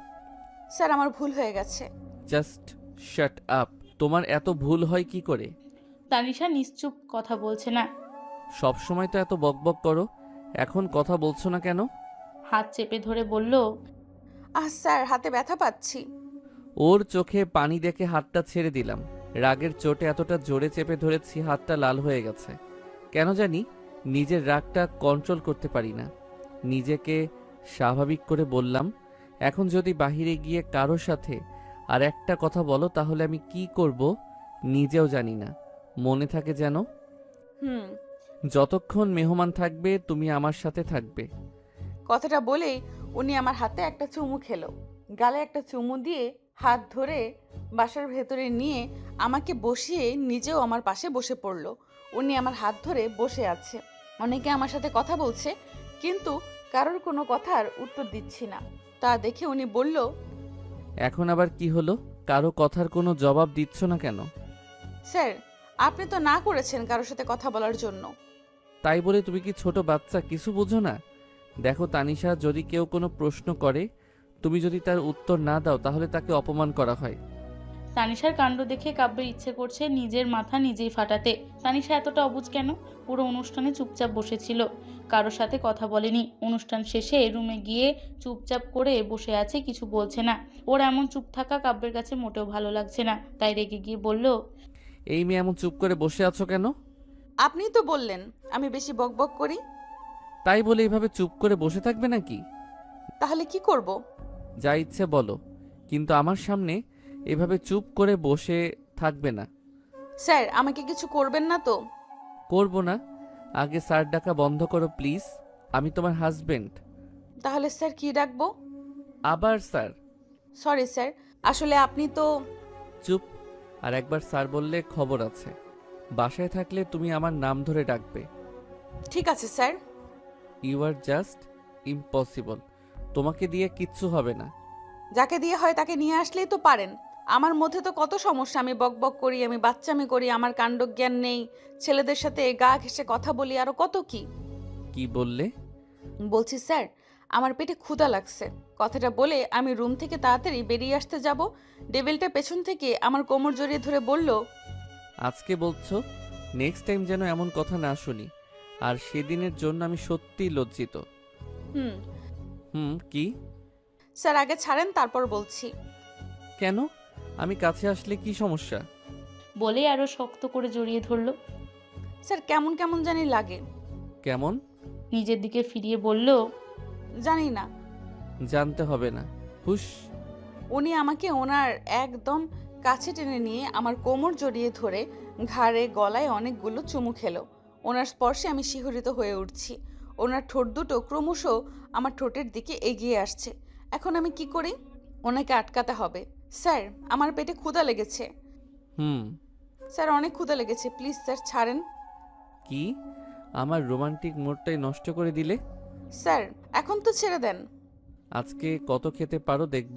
স্যার আমার ভুল হয়ে গেছে। Just shut up. তোমার এত ভুল হয় কি করে? তানিশা নিশ্চুপ, কথা বলছে না। সব সময় তো এত বকবক করো, এখন কথা বলছো না কেন? হাত চেপে ধরে বলল, স্যার হাতে ব্যথা পাচ্ছি। ওর চোখে পানি দেখে হাতটা ছেড়ে দিলাম। রাগের চোটে এতটা জোরে চেপে ধরেছি হাতটা লাল হয়ে গেছে। কেন জানি নিজের রাগটা কন্ট্রোল করতে পারি না। নিজেকে স্বাভাবিক করে বললাম, এখন যদি বাহিরে গিয়ে কারোর সাথে আর একটা কথা বলো তাহলে আমি কি করব নিজেও জানি না। মনে থাকে যেন। যতক্ষণ মেহমান থাকবে তুমি আমার সাথে থাকবে। কথাটা বলেই উনি আমার হাতে একটা চুমু খেলো, গালে একটা চুমু দিয়ে হাত ধরে বাসার ভেতরে নিয়ে আমাকে বসিয়ে নিজেও আমার পাশে বসে পড়লো। উনি আমার হাত ধরে বসে আছে। অনেকে আমার সাথে কথা বলছে, কিন্তু কারোর কোনো কথার উত্তর দিচ্ছি না। তা দেখে উনি বলল, এখন আবার কি হলো? কারো কথার কোনো জবাব দিচ্ছ না কেন? স্যার আপনি তো না করেছেন কারোর সাথে কথা বলার জন্য। তাই বলে তুমি কি ছোট বাচ্চা, কিছু বোঝো না? দেখো তানিশা, যদি কেউ কোনো প্রশ্ন করে তুমি যদি তার উত্তর না দাও তাহলে তাকে অপমান করা হয়। তানিশার কাণ্ড দেখে কাব্যের ইচ্ছে করছে নিজের মাথা নিজেই ফাটাতে। তানিশা এতটা অবুঝ কেন? পুরো অনুষ্ঠানে চুপচাপ বসেছিল, কারোর সাথে কথা বলেনি। অনুষ্ঠান শেষে রুমে গিয়ে চুপচাপ করে বসে আছে, কিছু বলছে না। ওর এমন চুপ থাকা কাব্যের কাছে মোটেও ভালো লাগছে না, তাই রেগে গিয়ে বলল, এই মেয়ে এমন চুপ করে বসে আছো কেন? আপনিই তো বললেন আমি বেশি বকবক করি। তাই বলে এইভাবে চুপ করে বসে থাকবে নাকি? তাহলে কি করব? যা ইচ্ছে বলো, কিন্তু আমার সামনে এভাবে চুপ করে বসে থাকবে না। স্যার আমাকে কিছু করবেন না তো? করব না। আগে স্যার ডাকা বন্ধ করো প্লিজ, আমি তোমার হাজবেন্ড। তাহলে স্যার কি ডাকবো? আবার স্যার? সরি স্যার, আসলে আপনি তো। চুপ। আর একবার স্যার বললে খবর আছে। বাসায় থাকলে তুমি আমার নাম ধরে ডাকবে। ঠিক আছে sir. You are just impossible. তোমাকে দিয়ে কিচ্ছু হবে না। যাকে দিয়ে হয় তাকে নিয়ে আসলেই তো পারেন। আমার মধ্যে তো কত সমস্যা। আমি বকবক করি, আমি বাচ্চামি করি, আমার কাণ্ডজ্ঞান নেই, ছেলেদের সাথে গা ঘেঁষে কথা বলি, আরো কত কি। কি বললে? বলছি স্যার আমার পেটে ক্ষুধা লাগছে। কথাটা বলে আমি রুম থেকে তাড়াতাড়ি বেরিয়ে আসতে যাব, ডেভিলটা পেছন থেকে আমার কোমর জড়িয়ে ধরে বলল, আজকে বলছো, নেক্সট টাইম যেন এমন কথা না শুনি। আর সেদিনের জন্য আমি সত্যিই লজ্জিত। কি? স্যার আগে ছাড়েন তারপর বলছি। কেন? আমি কাছে আসলে কি সমস্যা? বলে আরো শক্ত করে জড়িয়ে ধরল। স্যার কেমন কেমন জানি লাগে। কেমন? নিজের দিকে ফিরিয়ে বলল, জানি না। জানতে হবে না, হুশ। উনি আমাকে ওনার একদম কাছে টেনে নিয়ে আমার কোমর জড়িয়ে ধরে ঘাড়ে গলায় অনেকগুলো চুমু খেলো। ওনার স্পর্শে আমি শিহরিত হয়ে উঠছি। ওনার ঠোঁট দুটো ক্রমশ আমার ঠোঁটের দিকে এগিয়ে আসছে। এখন আমি কি করি? ওনাকে আটকাতে হবে। স্যার আমার পেটে ক্ষুধা লেগেছে। স্যার অনেক ক্ষুধা লেগেছে, প্লিজ স্যার ছাড়েন। কি আমার রোমান্টিক মোডটাই নষ্ট করে দিলে? স্যার এখন তো ছেড়ে দেন। আজকে কত খেতে পারো দেখব।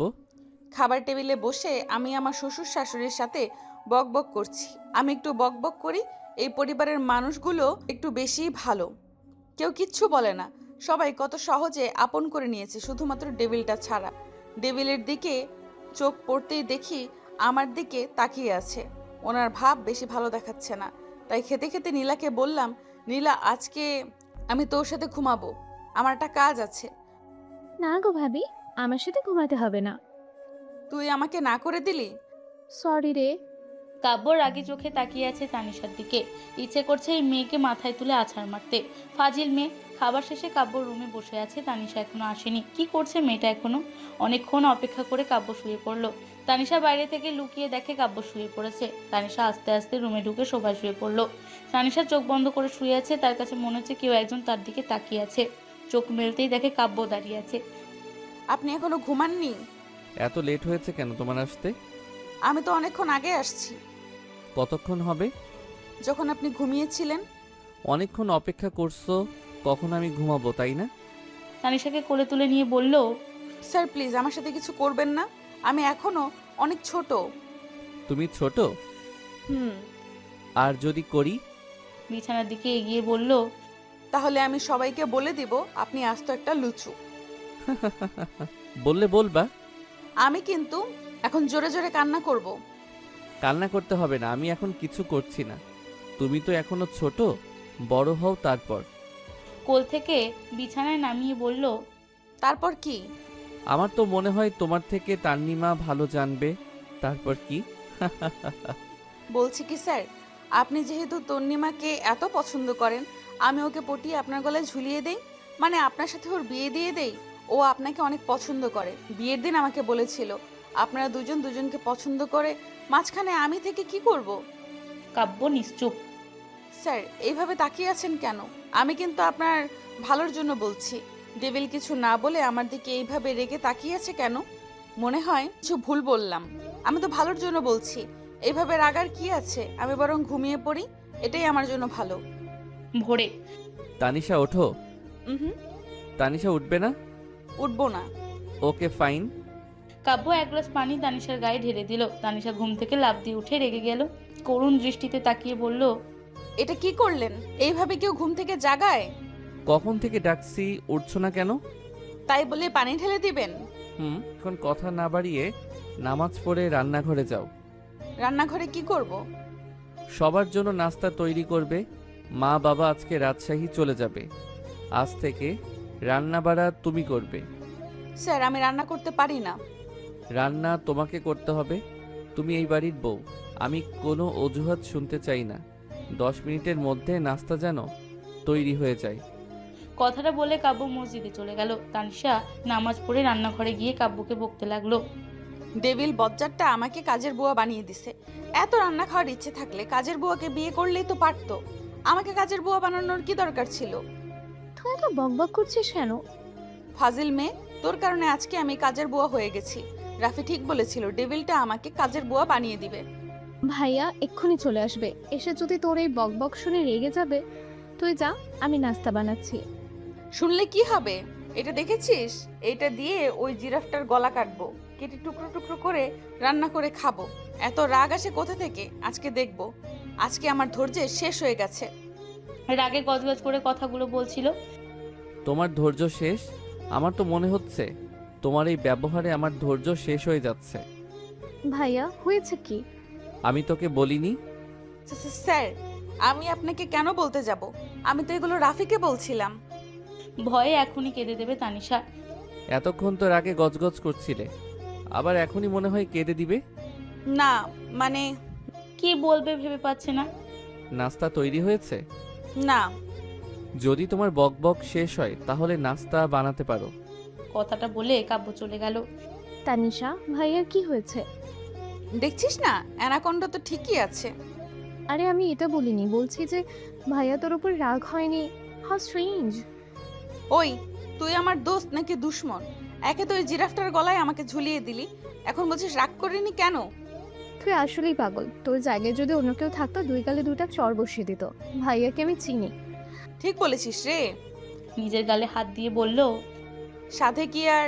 খাবার টেবিলে বসে আমি আমার শ্বশুর শাশুড়ির সাথে বকবক করছি। আমি একটু বকবক করি, এই পরিবারের মানুষগুলো একটু বেশিই ভালো, কেউ কিচ্ছু বলে না, সবাই কত সহজে আপন করে নিয়েছে শুধুমাত্র ডেভিলটা ছাড়া। ডেভিলের দিকে চোখ পড়তেই দেখি আমার দিকে তাকিয়ে আছে। ওনার ভাব বেশি ভালো দেখাচ্ছে না, তাই খেতে খেতে নীলাকে বললাম, নীলা আজকে আমি তোর সাথে ঘুমাবো, আমার একটা কাজ আছে। না গো ভাবি, আমার সাথে ঘুমাতে হবে না। তুই আমাকে না করে দিলি? সরি রে। কাব্য রাগী চোখে তাকিয়ে আছে তানিশার দিকে। ইচ্ছে করছে এই মেয়েকে মাথায় তুলে আছাড় মারতে। ফাজিল মেয়ে। খাবার শেষে কাব্যর রুমে বসে আছে, তানিশা এখনো আসেনি। কি করছে মেয়েটা এখনো? অনেকক্ষণ অপেক্ষা করে কাব্য শুয়ে পড়লো। তানিশা বাইরে থেকে লুকিয়ে দেখে কাব্য শুয়ে পড়েছে। তানিশা আস্তে আস্তে রুমে ঢুকে সোফায় শুয়ে পড়লো। তানিশা চোখ বন্ধ করে শুয়ে আছে, তার কাছে মনে হচ্ছে কেউ একজন তার দিকে তাকিয়ে আছে। চোখ মেলতেই দেখে কাব্য দাঁড়িয়ে আছে। আপনি এখনো ঘুমাননি? এত লেট হয়েছে কেন তোমার আসতে? আমি তো অনেকক্ষণ আগে আসছি। কতক্ষণ হবে? যখন আপনি ঘুমিয়েছিলেন। অনেকক্ষণ অপেক্ষা করছো, কখন আমি ঘুমাবো তাই না? তানিশাকে কোলে তুলে নিয়ে বলল, স্যার প্লিজ আমার সাথে কিছু করবেন না, আমি এখনো অনেক ছোট। তুমি ছোট? হুম। আর যদি করি? বিছানার দিকে এগিয়ে বলল, তাহলে আমি সবাইকে বলে দিব আপনি আস্ত একটা লুচু। বললে বলবা। আমি কিন্তু এখন জোরে জোরে কান্না করব। কান্না করতে হবে না, আমি এখন কিছু করছি না। তুমি তো এখনো ছোট, বড় হও তারপর। কোল থেকে বিছানায় নামিয়ে বলল, তারপর কি? আমার তো মনে হয় তোমার থেকে তান্নিমা ভালো জানবে। তারপর কি? বলছি কি স্যার, আপনি যেহেতু তন্নিমাকে এত পছন্দ করেন, আমি ওকে পটিয়ে আপনার গলায় ঝুলিয়ে দেই, মানে আপনার সাথে ওর বিয়ে দিয়ে দেই। ও আপনাকে অনেক পছন্দ করে, বিয়ের দিন আমাকে বলেছিল আপনারা দুজন দুজনকে পছন্দ করে, মাঝখানে আমি থেকে কি করব? কাব্য নিশ্চুপ। স্যার এইভাবে তাকিয়ে আছেন কেন? আমি কিন্তু আপনার ভালোর জন্য বলছি। ডেভিল কিছু না বলে আমার দিকে এইভাবে রেগে তাকিয়ে আছে কেন? মনে হয় কিছু ভুল বললাম। আমি তো ভালোর জন্য বলছি, এইভাবে রাগার কি আছে? আমি বরং ঘুমিয়ে পড়ি, এটাই আমার জন্য ভালো। ভোরে। তানিশা ওঠো। হুম। তানিশা উঠবে না? উঠবো না। Okay fine. কাব্য এক গ্লাস পানি তানিশার গায়ে ঢেলে দিল। তানিশা ঘুম থেকে লাফ দিয়ে উঠে রেগে গেল। করুণ দৃষ্টিতে তাকিয়ে বলল, এটা কি করলেন? এইভাবে কেউ ঘুম থেকে জাগায়? কখন থেকে ডাকছি, উঠছো না কেন? তাই বলে পানি ঢেলে দিবেন? এখন কথা না বাড়িয়ে নামাজ পড়ে রান্নাঘরে যাও। রান্নাঘরে কি করব? সবার জন্য নাস্তা তৈরি করবে। মা বাবা আজকে রাজশাহী চলে যাবে, আজ থেকে রান্না বাড়া তুমি করবে। স্যার আমি রান্না করতে পারি না। রান্না তোমাকে করতে হবে, তুমি এই বাড়ির বউ। আমি কোনো অজুহাত শুনতে চাই না। 10 মিনিটের মধ্যে নাস্তা যেন তৈরি হয়ে যায়। কথাটা বলে কাব্য মসজিদে চলে গেল। তানিশা নামাজ পড়ে রান্নাঘরে গিয়ে কাব্যকে বকতে লাগলো, ডেভিল বজ্জারটা আমাকে কাজের বুয়া বানিয়ে দিছে। এত রান্না খাওয়ার ইচ্ছে থাকলে কাজের বুয়াকে বিয়ে করলেই তো পারতো। আমাকে কাজের বুয়া বানানোর কি দরকার ছিল? তুই এত বকবক করছিস কেন? ফাজিল মেয়ে, তোর কারণে আজকে আমি কাজের বুয়া হয়ে গেছি। রাফি ঠিক বলেছিল, ডেভিলটা আমাকে কাজের বুয়া বানিয়ে দিবে। ভাইয়া এক্ষুনি চলে আসবে, এসে যদি তোর এই বকবক শুনে রেগে যাবে। তুই যা, আমি নাস্তা বানাচ্ছি। শুনলে কি হবে? এটা দেখেছিস? এটা দিয়ে ওই জিরাফটার গলা কাটবো, কেটে টুকরো টুকরো করে রান্না করে খাবো। এত রাগ আসে কোথা থেকে? আজকে দেখবো। আজকে আমার ধৈর্যের শেষ হয়ে গেছে। রাগে গজগজ করে কথাগুলো বলছিল। তোমার ধৈর্য শেষ? আমার তো মনে হচ্ছে তোমার এই ব্যবহারে আমার ধৈর্য শেষ হয়ে যাচ্ছে। ভাইয়া হয়েছে কি? আমি তোকে বলিনি? স্যার আমি আপনাকে কেন বলতে যাব? আমি তো এগুলো রাফিকে বলছিলাম। ভয়ে এখনই কেঁদে দেবে তানিশা। এতক্ষণ তো রাগে গজগজ করছিলে, আবার এখনই মনে হয় কেঁদে দিবে? না মানে কি বলবে ভেবে পাচ্ছে না। নাস্তা তৈরি হয়েছে? না। যদি তোমার বকবক শেষ হয় তাহলে নাস্তা বানাতে পারো। কথাটা বলে কাব্য চলে গেল। তানিশা ভাইয়ার কি হয়েছে? দেখছিস না, অ্যানাকোন্ডা তো ঠিকই আছে। আরে আমি এটা বলিনি, বলছি যে ভাইয়া তোর উপর রাগ হয়নি। How strange. ওই তুই আমার দোস্ত নাকি দুশ্মন? একে তো ওই জিরাফটার গলায় আমাকে ঝুলিয়ে দিলি, এখন বলছিস রাগ করিনি কেন? তুই আসলেই পাগল। তোর জায়গায় যদি অন্য কেউ থাকতো 2 গালে 2টা চড় বসিয়ে দিত। ভাইয়াকে আমি চিনি। ঠিক বলেছিস রে। নিজের গালে হাত দিয়ে বলল, সাথে কি আর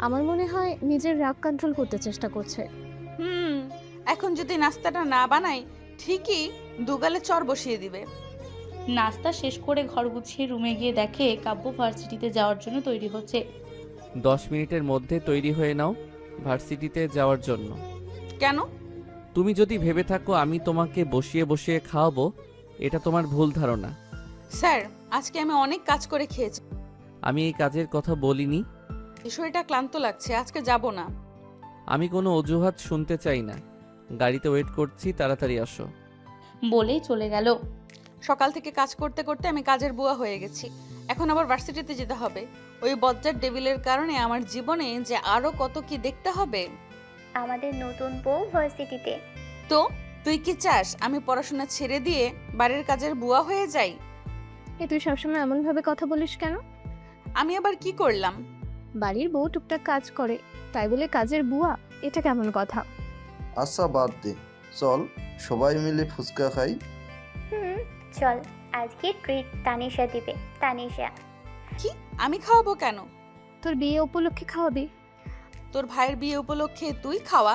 আমার মনে হয় নিজের রাগ কন্ট্রোল করতে চেষ্টা করছে। এখন যদি নাস্তাটা না বানাই ঠিকই দুগালে চর বসিয়ে দিবে। নাস্তা শেষ করে ঘর গুছিয়ে রুমে গিয়ে দেখে কাব্য ভার্সিটিতে যাওয়ার জন্য তৈরি হচ্ছে। 10 মিনিটের মধ্যে তৈরি হয়ে নাও ভার্সিটিতে যাওয়ার জন্য। কেন? তুমি যদি ভেবে থাকো আমি তোমাকে বসিয়ে বসিয়ে খাওয়াবো, এটা তোমার ভুল ধারণা। স্যার, আজকে আমি অনেক কাজ করে খেয়েছি, আমি এই কাজের কথা বলিনি। শরীরটা ক্লান্ত লাগছে, আজকে যাব না। আমি কোনো অজুহাত শুনতে চাই না। গাড়িতে ওয়েট করছি, তাড়াতাড়ি আসো। বলেই চলে গেল। সকাল থেকে কাজ করতে করতে আমি কাজের বুয়া হয়ে গেছি, এখন আবার ভার্সিটিতে যেতে হবে। ওই বজ্জার ডেভিলের কারণে আমার জীবনে যে আরো কত কি দেখতে হবে। আমাদের নতুন বউ ভার্সিটিতে। তো তুই কি চাস আমি পড়াশোনা ছেড়ে দিয়ে বাড়ির কাজের বুয়া হয়ে যাই? তুই সবসময় এমনভাবে কথা বলিস কেন? আমি আবার কি করলাম? বাড়ির বউ টুকটাক কাজ করে, তাই বলে কাজের বুয়া? এটা কেমন কথা? আচ্ছা বাদ দে, চল সবাই মিলে ফুচকা খাই। চল, আজকে ট্রিট তানিশা দিবে। তানিশা। কি? আমি খাওয়াবো কেন? তোর বিয়ে উপলক্ষে খাওয়াবি। তোর ভাইয়ের বিয়ে উপলক্ষে তুই খাওয়া?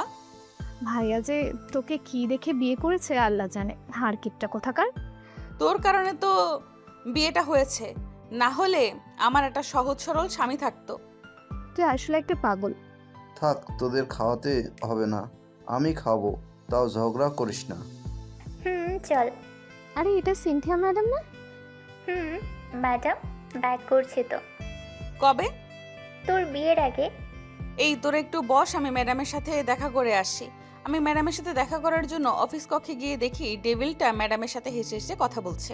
ভাইয়া যে তোকে কি দেখে বিয়ে করেছে আল্লাহ জানে, হাড় কিটটা কোথাকার। তোর কারণে তো বিয়েটা হয়েছে, না হলে আমার একটা সহজ সরল স্বামী থাকতো। তুই আসলে একটা পাগল। থাক, তোদের খাওয়াতে হবে না, আমি খাবো, তাও ঝগড়া করিস না। চল। আরে এটা সিনথিয়া ম্যাডাম না? ম্যাডাম ব্যাক করছে তো। কবে? তোর বিয়ের আগে। এই তোর একটু বস, আমি ম্যাডামের সাথে দেখা করে আসি। আমি ম্যাডামের সাথে দেখা করার জন্য অফিস কক্ষে গিয়ে দেখি ডেভিলটা ম্যাডামের সাথে হেসে হেসে কথা বলছে।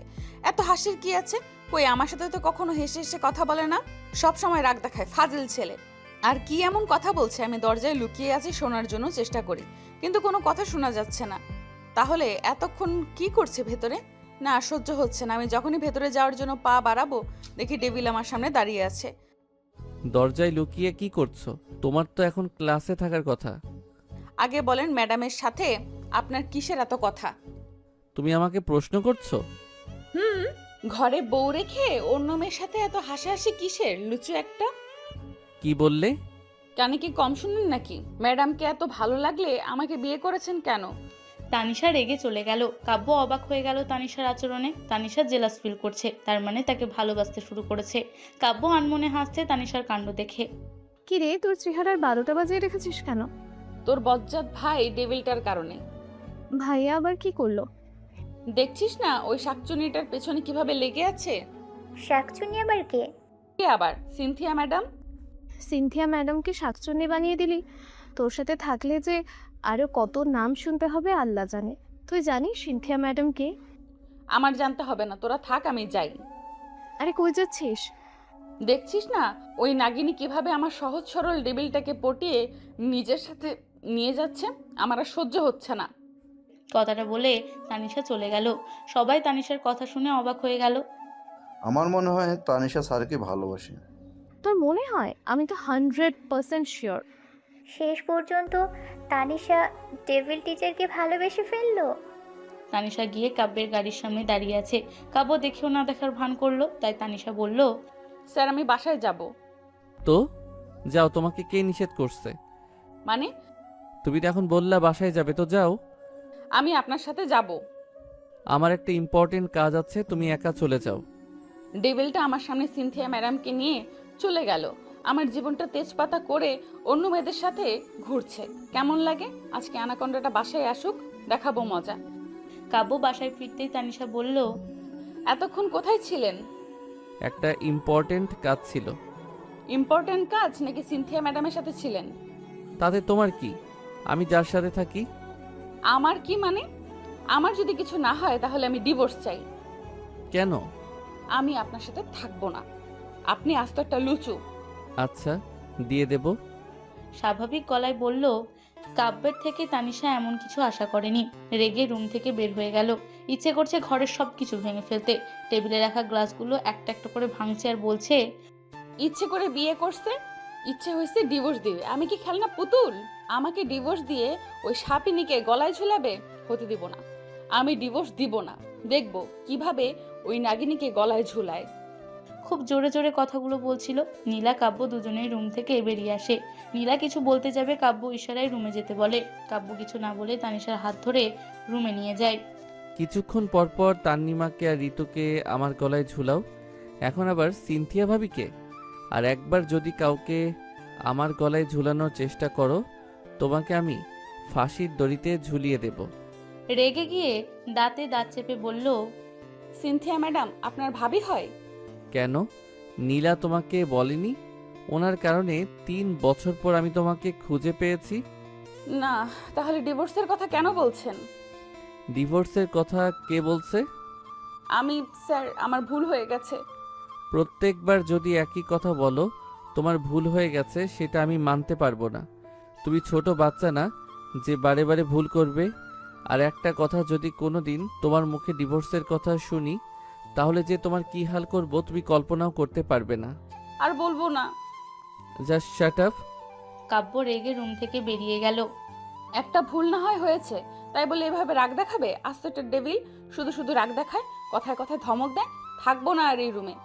এত হাসির কি আছে? কই আমার সাথে তো কখনো হেসে হেসে কথা বলে না, সব সময় রাগ দেখায়, ফাজিল ছেলে। আর কি এমন কথা বলছে? আমি দরজায় লুকিয়ে আছি, শোনার জন্য চেষ্টা করি, কিন্তু কোনো কথা শোনা যাচ্ছে না। তাহলে এতক্ষণ কি করছে ভেতরে? না, সহ্য হচ্ছে না। আমি যখনই ভেতরে যাওয়ার জন্য পা বাড়াবো দেখি ডেভিল আমার সামনে দাঁড়িয়ে আছে। দরজায় লুকিয়ে কি করছো? তোমার তো এখন ক্লাসে থাকার কথা। আগে বলেন ম্যাডামের সাথে আপনার কিসের এত কথা? তুমি আমাকে প্রশ্ন করছো? ঘরে বউ রেখে অন্য মেয়ের সাথে এত হাসাহাসি কিসের, লুচু একটা? কি বললে? কানে কি কম শুনেন নাকি? ম্যাডামকে এত ভালো লাগলে আমাকে বিয়ে করেছেন কেন? তানিশা রেগে চলে গেল। কাব্য অবাক হয়ে গেল তানিশার আচরণে। তানিশা জেলাস ফিল করছে, তার মানে তাকে ভালোবাসতে শুরু করেছে। কাব্য আনমনে হাসছে তানিশার কাণ্ড দেখে। কি রে, তোর চেহারার 12টা বাজিয়ে রেখেছিস কেন? তোর বজ্জাত ভাই ডেভিলটার কারণে। ভাইয়া আবার কি করলো? দেখছিস না ওই শাকচুনিটার পেছনে কিভাবে লেগে আছে? শাকচুনি আবার কে? কে আবার? Cynthia madam. সিনথিয়া ম্যাডামকে শাকচুন্নি বানিয়ে দিলি। তোর সাথে থাকলে যে আরো কত নাম শুনতে হবে আল্লাহ জানে। তুই জানিস সিনথিয়া ম্যাডাম কে? আমার জানতে হবে না, তোরা থাক, আমি যাই। আরে কই যাচ্ছিস? দেখছিস না ওই নাগিনী কিভাবে আমার সহজ সরল ডেভিলটাকে পটিয়ে নিজের সাথে নিয়ে যাচ্ছে? আমার আর সহ্য হচ্ছে না। কথাটা বলে তানিশা চলে গেল। সবাই তানিশার কথা শুনে অবাক হয়ে গেল। আমার মনে হয় তানিশা স্যারকে ভালোবাসে। তোর মনে হয়? আমি তো 100% শিওর। শেষ পর্যন্ত তানিশা ডেভিল টিচারকে ভালোবেসে ফেললো। তানিশা গিয়ে কাব্যের গাড়ির সামনে দাঁড়িয়ে আছে। কাব্য দেখেও না দেখার ভান করলো, তাই তানিশা বলল, স্যার আমি বাসায় যাব। তো যাও, তোমাকে কে নিষেধ করছে? মানে? তুমি তো এখন বললা বাসায় যাবে, তো যাও। আমি আপনার সাথে যাব। আমার একটা ইম্পর্টেন্ট কাজ আছে, তুমি একা চলে যাও। ডেভিলটা আমার সামনে সিনথিয়া ম্যাডামকে নিয়ে চলে গেল। আমার জীবনটা তেজপাতা করে অন্য মেয়েদের সাথে ঘুরছে। কেমন লাগে? আজকে অ্যানাকন্ডাটা বাসায় আসুক, দেখাবো মজা। কাব্য বাসায় ফিরতেই তানিশা বলল, এতক্ষণ কোথায় ছিলেন? একটা ইম্পর্টেন্ট কাজ ছিল। ইম্পর্টেন্ট কাজ নাকি সিনথিয়া ম্যাডামের সাথে ছিলেন? তাতে তোমার কি? আমি যার সাথে থাকি। আমার কি মানে? আমার যদি কিছু না হয় তাহলে আমি ডিভোর্স চাই। কেন? আমি আপনার সাথে থাকবো না। আপনি আস্ত একটা লুচু। আচ্ছা, দিয়ে দেব। স্বাভাবিক গলায় বলল। কাব্যের থেকে তানিশা এমন কিছু আশা করেনি। রেগে রুম থেকে বের হয়ে গেল। ইচ্ছে করছে ঘরের সব কিছু ভেঙে ফেলতে। টেবিলে রাখা গ্লাসগুলো একটা একটা করে ভাঙছে আর বলছে, ইচ্ছে করে বিয়ে করছে, ইচ্ছে হয়েছে ডিভোর্স দিবে। আমি কি খেলনা পুতুল? আমাকে ডিভোর্স দিয়ে ওই সাপিনীকে গলায় ঝুলাবে? হতে দিব না, আমি ডিভোর্স দিব না। দেখব কিভাবে ওই নাগিনীকে গলায় ঝুলায়। খুব জোরে জোরে কথাগুলো বলছিল। নীলা কাব্য দুজনেই রুম থেকে বেরিয়ে আসে। নীলা কিছু বলতে যাবে, কাব্য ইশারায় রুমে যেতে বলে। কাব্য কিছু না বলে তানিশার হাত ধরে রুমে নিয়ে যায়। কিছুক্ষণ পর পর তান্নিমাকে আর ঋতুকে আমার গলায় ঝুলাও, এখন আবার সিনথিয়া ভাবিকে। আর একবার যদি কাউকে আমার গলায় ঝুলানোর চেষ্টা করো, তোমাকে আমি ফাঁসির দড়িতে ঝুলিয়ে দেব। রেগে গিয়ে দাঁতে দাঁত চেপে বলল, সিনথিয়া ম্যাডাম আপনার ভাবি হয়? কেন, নীলা তোমাকে বলেনি? ওনার কারণে 3 বছর পর আমি তোমাকে খুঁজে পেয়েছি। না, তাহলে ডিভোর্সের কথা কেন বলছেন? ডিভোর্সের কথা কে বলছে? আমি স্যার, আমার ভুল হয়ে গেছে। প্রত্যেকবার যদি একই কথা বলো তোমার ভুল হয়ে গেছে, সেটা আমি মানতে পারবো না। তুমি ছোট বাচ্চা না যে বারে বারে ভুল করবে। আর একটা কথা, যদি কোনো দিন তোমার মুখে ডিভোর্সের কথা শুনি, তাহলে যে তোমার কি হাল করব তুমি কল্পনাও করতে পারবে না। আর বলবো না। Just shut up. কাব্য রেগে রুম থেকে বেরিয়ে গেল। একটা ভুল না হয় হয়েছে, তাই বলে এভাবে রাগ দেখাবে? আস্ত একটা ডেভিল, শুধু শুধু রাগ দেখায়, কথায় কথায় ধমক দেয়। থাকবো না আর এই রুমে।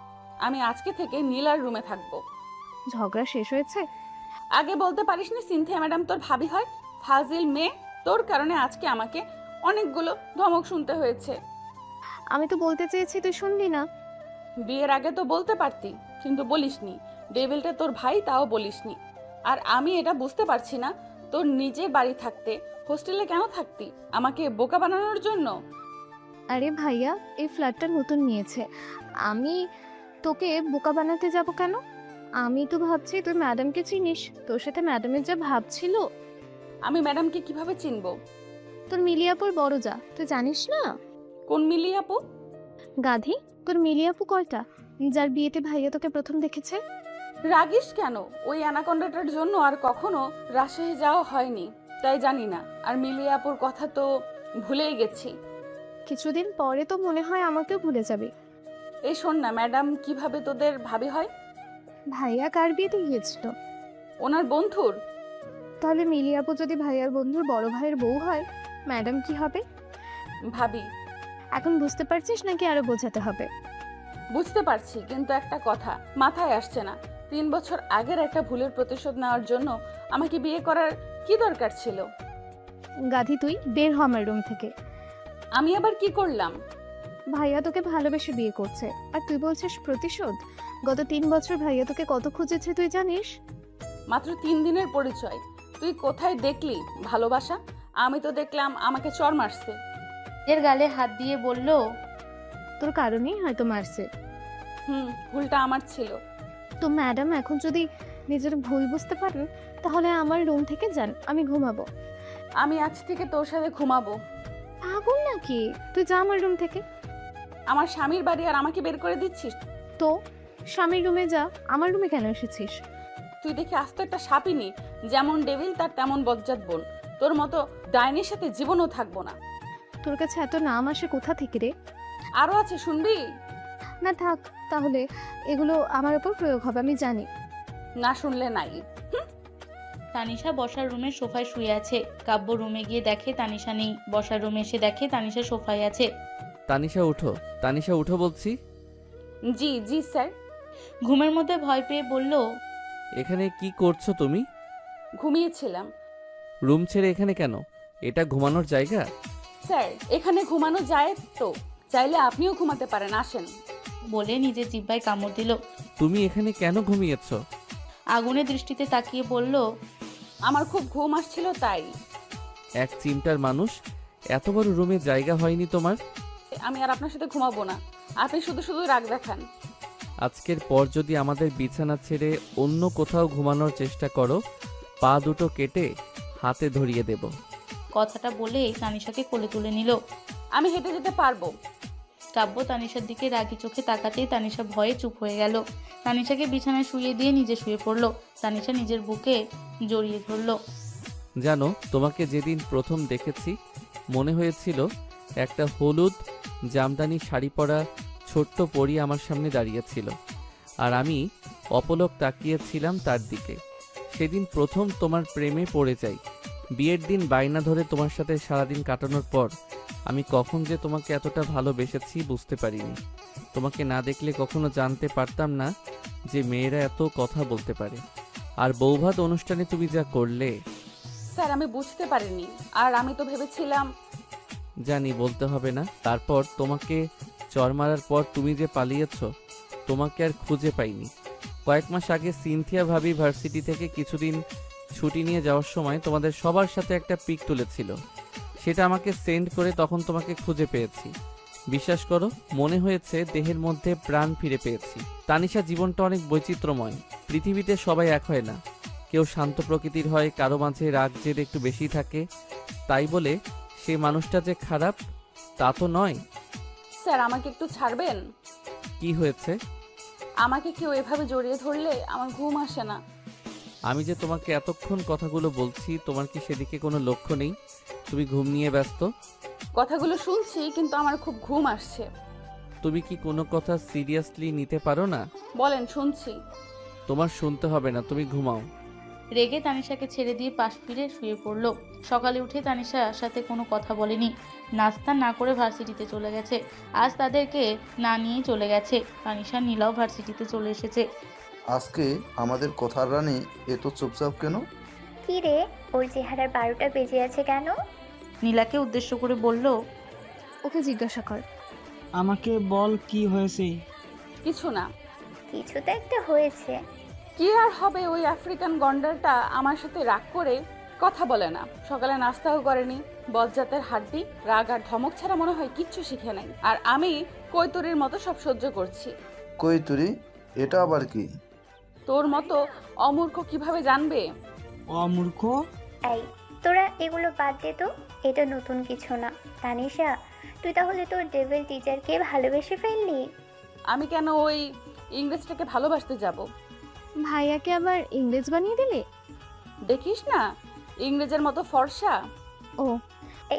আমি আজকে থেকে নীলার রুমে থাকবো। ঝগড়া শেষ হয়েছে? আগে বলতে পারিসনি সিনথিয়া ম্যাডাম তোর ভাবি হয়? ফাজিল মেয়ে, তোর কারণে আজকে আমাকে অনেকগুলো ধমক শুনতে হয়েছে। আমি তো বলতে চেয়েছি, তুই শুনলি না। বিয়ের আগে তো বলতে পারতি, কিন্তু বলিসনি। ডেভিলটা তোর ভাই, তাও বলিসনি। আর আমি এটা বুঝতে পারছি না, তোর নিজের বাড়ি থাকতে হোস্টেলে কেন থাকতি? আমাকে বোকা বানানোর জন্য? আরে ভাইয়া, এই ফ্ল্যাটটা নতুন নিয়েছে, আমি তোকে বোকা বানাতে যাব কেন? আমি তো ভাবছি তুই ম্যাডামকে চিনিস, তোর সাথে ম্যাডামের যা ভাবছিল। আমি ম্যাডামকে কিভাবে চিনবো? তোর মিলিয়াপুর বড় যা, তুই জানিস না? কোন মিলি আপু? গাধি, তোর মিলিয়াপু কয়টা, যার বিয়েতে ভাইয়া তোকে প্রথম দেখেছে? রাগিস কেন? ওই অ্যানাকন্ডাটার জন্য আর কখনো রাজশাহী যাওয়া হয়নি, তাই জানি না। আর মিলি আপুর কথা তো ভুলেই গেছি। কিছুদিন পরে তো মনে হয় আমাকেও ভুলে যাবি। এই শোন না, ম্যাডাম কিভাবে তোদের ভাবি হয়? ভাইয়া কার বিয়েতে গিয়েছিল? ওনার বন্ধুর। তাহলে মিলিয়াপু যদি ভাইয়ার বন্ধুর বড় ভাইয়ের বউ হয়, ম্যাডাম কি হবে? ভাবি। এখন বুঝতে পারছিস নাকি আরো বোঝাতে হবে? বুঝতে পারছি, কিন্তু একটা কথা মাথায় আসছে না। 3 বছর আগের একটা ভুলের প্রতিশোধ নেওয়ার জন্য আমাকে বিয়ে করার কি দরকার ছিল? গাধি, তুই বের হ আমার রুম থেকে। আমি আবার কি করলাম? ভাইয়া তোকে ভালোবেসে বিয়ে করছে, আর তুই বলছিস প্রতিশোধ? গত 3 বছর ভাইয়া তোকে কত খুঁজেছে তুই জানিস? মাত্র 3 দিনের পরিচয়, তুই কোথায় দেখলি ভালোবাসা? আমি তো দেখলাম আমাকে চর মারছে। এর গালে হাত দিয়ে বলল, তোর কারণেই হয়তো মারছে। ভুলটা আমার ছিল। তো ম্যাডাম এখন যদি নিজের ভুল বুঝতে পারেন, তাহলে আমার রুম থেকে যান, আমি ঘুমাবো। আমি আজ থেকে তোর সাথে ঘুমাবো। পাগল নাকি তুই? যা আমার রুম থেকে। আমার স্বামীর বাড়ি আর আমাকে বের করে দিচ্ছিস? তো স্বামীর রুমে যা, আমার রুমে কেন এসেছিস? তুই দেখে আস্ত একটা সাপিনী, যেমন ডেভিল তার তেমন বজ্জাত বোন। তোর মতো ডাইনির সাথে জীবনও থাকবো না। তোর কাছে এত নাম আসে কোথা থেকে রে? আরো আছে, শুনবি? না থাক, তাহলে এগুলো আমার উপর প্রয়োগ হবে, আমি জানি। না শুনলে নাই। তানিশা বসার রুমের সোফায় শুয়ে আছে। কাব্য রুমে গিয়ে দেখে তানিশা নেই। বসার রুমে এসে দেখে তানিশা সোফায় আছে। তানিশা উঠো, তানিশা উঠো বলছি। জি জি স্যার। ঘুমের মধ্যে ভয় পেয়ে বলল, এখানে কি করছো তুমি? ঘুমিয়েছিলাম। রুম ছেড়ে এখানে কেন? এটা ঘুমানোর জায়গা? স্যার, এখানে ঘুমানো যায় তো, চাইলে আপনিও ঘুমাতে পারেন, আসেন। বলে নিজের জিহ্বায় কামড় দিল। তুমি এখানে কেন ঘুমিয়েছো? আগুনের দৃষ্টিতে তাকিয়ে বলল, আমার খুব ঘুম আসছিল তাই। এক চিমটার মানুষ, এত বড় রুমে জায়গা হয়নি তোমার? আমি আর আপনার সাথে ঘুমাবো না, আপনি শুধু শুধু রাগ দেখান। আজকের পর যদি আমাদের বিছানা ছেড়ে অন্য কোথাও ঘুমানোর চেষ্টা করো, পা দুটো কেটে হাতে ধরিয়ে দেব। কথাটা বলেই তানিশাকে কোলে তুলে নিল। আমি হেঁটে যেতে পারবো। কাব্য তানিশার দিকে রাগি চোখে তাকাতেই তানিশা ভয়ে চুপ হয়ে গেল। তানিশাকে বিছানায় শুয়ে দিয়ে নিজে শুয়ে পড়ল। তানিশা নিজের বুকে জড়িয়ে ধরল। জানো, তোমাকে যেদিন প্রথম দেখেছি মনে হয়েছিল একটা হলুদ জামদানি শাড়ি পরা ছোট্ট পরী আমার সামনে দাঁড়িয়েছিল, আর আমি অপলক তাকিয়েছিলাম তার দিকে। সেদিন প্রথম তোমার প্রেমে পড়ে যাই। বিয়ের দিন বায়না ধরে তোমার সাথে সারাদিন কাটানোর পর আমি কখন যে তোমাকে এতটা ভালোবেসেছি বুঝতে পারিনি। তোমাকে না দেখলে কখনো জানতে পারতাম না যে মেয়েরা এত কথা বলতে পারে। আর বৌভাত অনুষ্ঠানে তুমি যা করলে, স্যার আমি বুঝতে পারিনি, আর আমি তো ভেবেছিলাম। জানি বলতে হবে না। তারপর তোমাকে চর মারার পর তুমি যে পালিয়েছো, তোমাকে আর খুঁজে পাইনি। কয়েক মাস আগে সিনথিয়া ভাবি ভার্সিটি থেকে কিছুদিন ছুটি নিয়ে যাওয়ার সময় তোমাদের সবার সাথে একটা পিক তুলেছিল, সেটা আমাকে সেন্ড করে তখন তোমাকে খুঁজে পেয়েছি। বিশ্বাস করো, মনে হয়েছে দেহের মধ্যে প্রাণ ফিরে পেয়েছি। তানিশা, জীবনটা অনেক বৈচিত্র্যময়। পৃথিবীতে সবাই এক হয় না। কেউ শান্ত প্রকৃতির হয়, কারো মাঝে রাগ জেদ একটু বেশি থাকে। তাই বলে সে মানুষটা যে খারাপ তা তো নয়। স্যার আমাকে একটু ছাড়বেন? কি হয়েছে? আমাকে কেউ এভাবে জড়িয়ে ধরলে আমার ঘুম আসে না। আমি যে তোমাকে এতক্ষণ কথাগুলো বলছি, তোমার কি সেদিকে কোনো লক্ষ্য নেই? তুমি ঘুম নিয়ে ব্যস্ত। কথাগুলো শুনছি কিন্তু আমার খুব ঘুম আসছে। তুমি কি কোনো কথা সিরিয়াসলি নিতে পারো না? বলেন, শুনছি। তোমার শুনতে হবে না, তুমি ঘুমাও। রেগে তানিশাকে ছেড়ে দিয়ে পাশ ফিরে শুয়ে পড়ল। সকালে উঠে তানিশার সাথে কোনো কথা বলেনি, নাস্তা না করে ভার্সিটিতে চলে গেছে। আজ তাদেরকে না নিয়ে চলে গেছে। তানিশা নীলাও ভার্সিটিতে চলে এসেছে। আজকে আমাদের কথার রানী এত চুপচাপ কেন? কি রে, ওর চেহারার 12টা বেজে আছে কেন? নীলাকে উদ্দেশ্য করে বলল, ওকে জিজ্ঞাসা কর। আমাকে বল কি হয়েছে। কিছু না। কিছু তো একটা হয়েছে। কি আর হবে, ওই আফ্রিকান গন্ডারটা আমার সাথে রাগ করে কথা বলে না, সকালে নাস্তাও করেনি। বজ্জাতের হাড্ডি, রাগ আর ধমক ছাড়া মনে হয় কিচ্ছু শিখে নাই। আর আমি কৈতরীর মতো সব সহ্য করছি। কই তুরি, এটা আবার কি? তোর মতো অমূর্খ কিভাবে জানবে? অমূর্খ? এই, তোরা এগুলো বাদ দে তো, এটা নতুন কিছু না। তানিশা, তুই তাহলে তোর ডেভিল টিচারকে ভালোবেসে ফেললি? আমি কেন ওই ইংরেজটাকে ভালোবাসতে যাব? ভাইয়াকে আবার ইংরেজ বানিয়ে দিলে? দেখিস না ইংরেজের মতো ফর্সা। ও,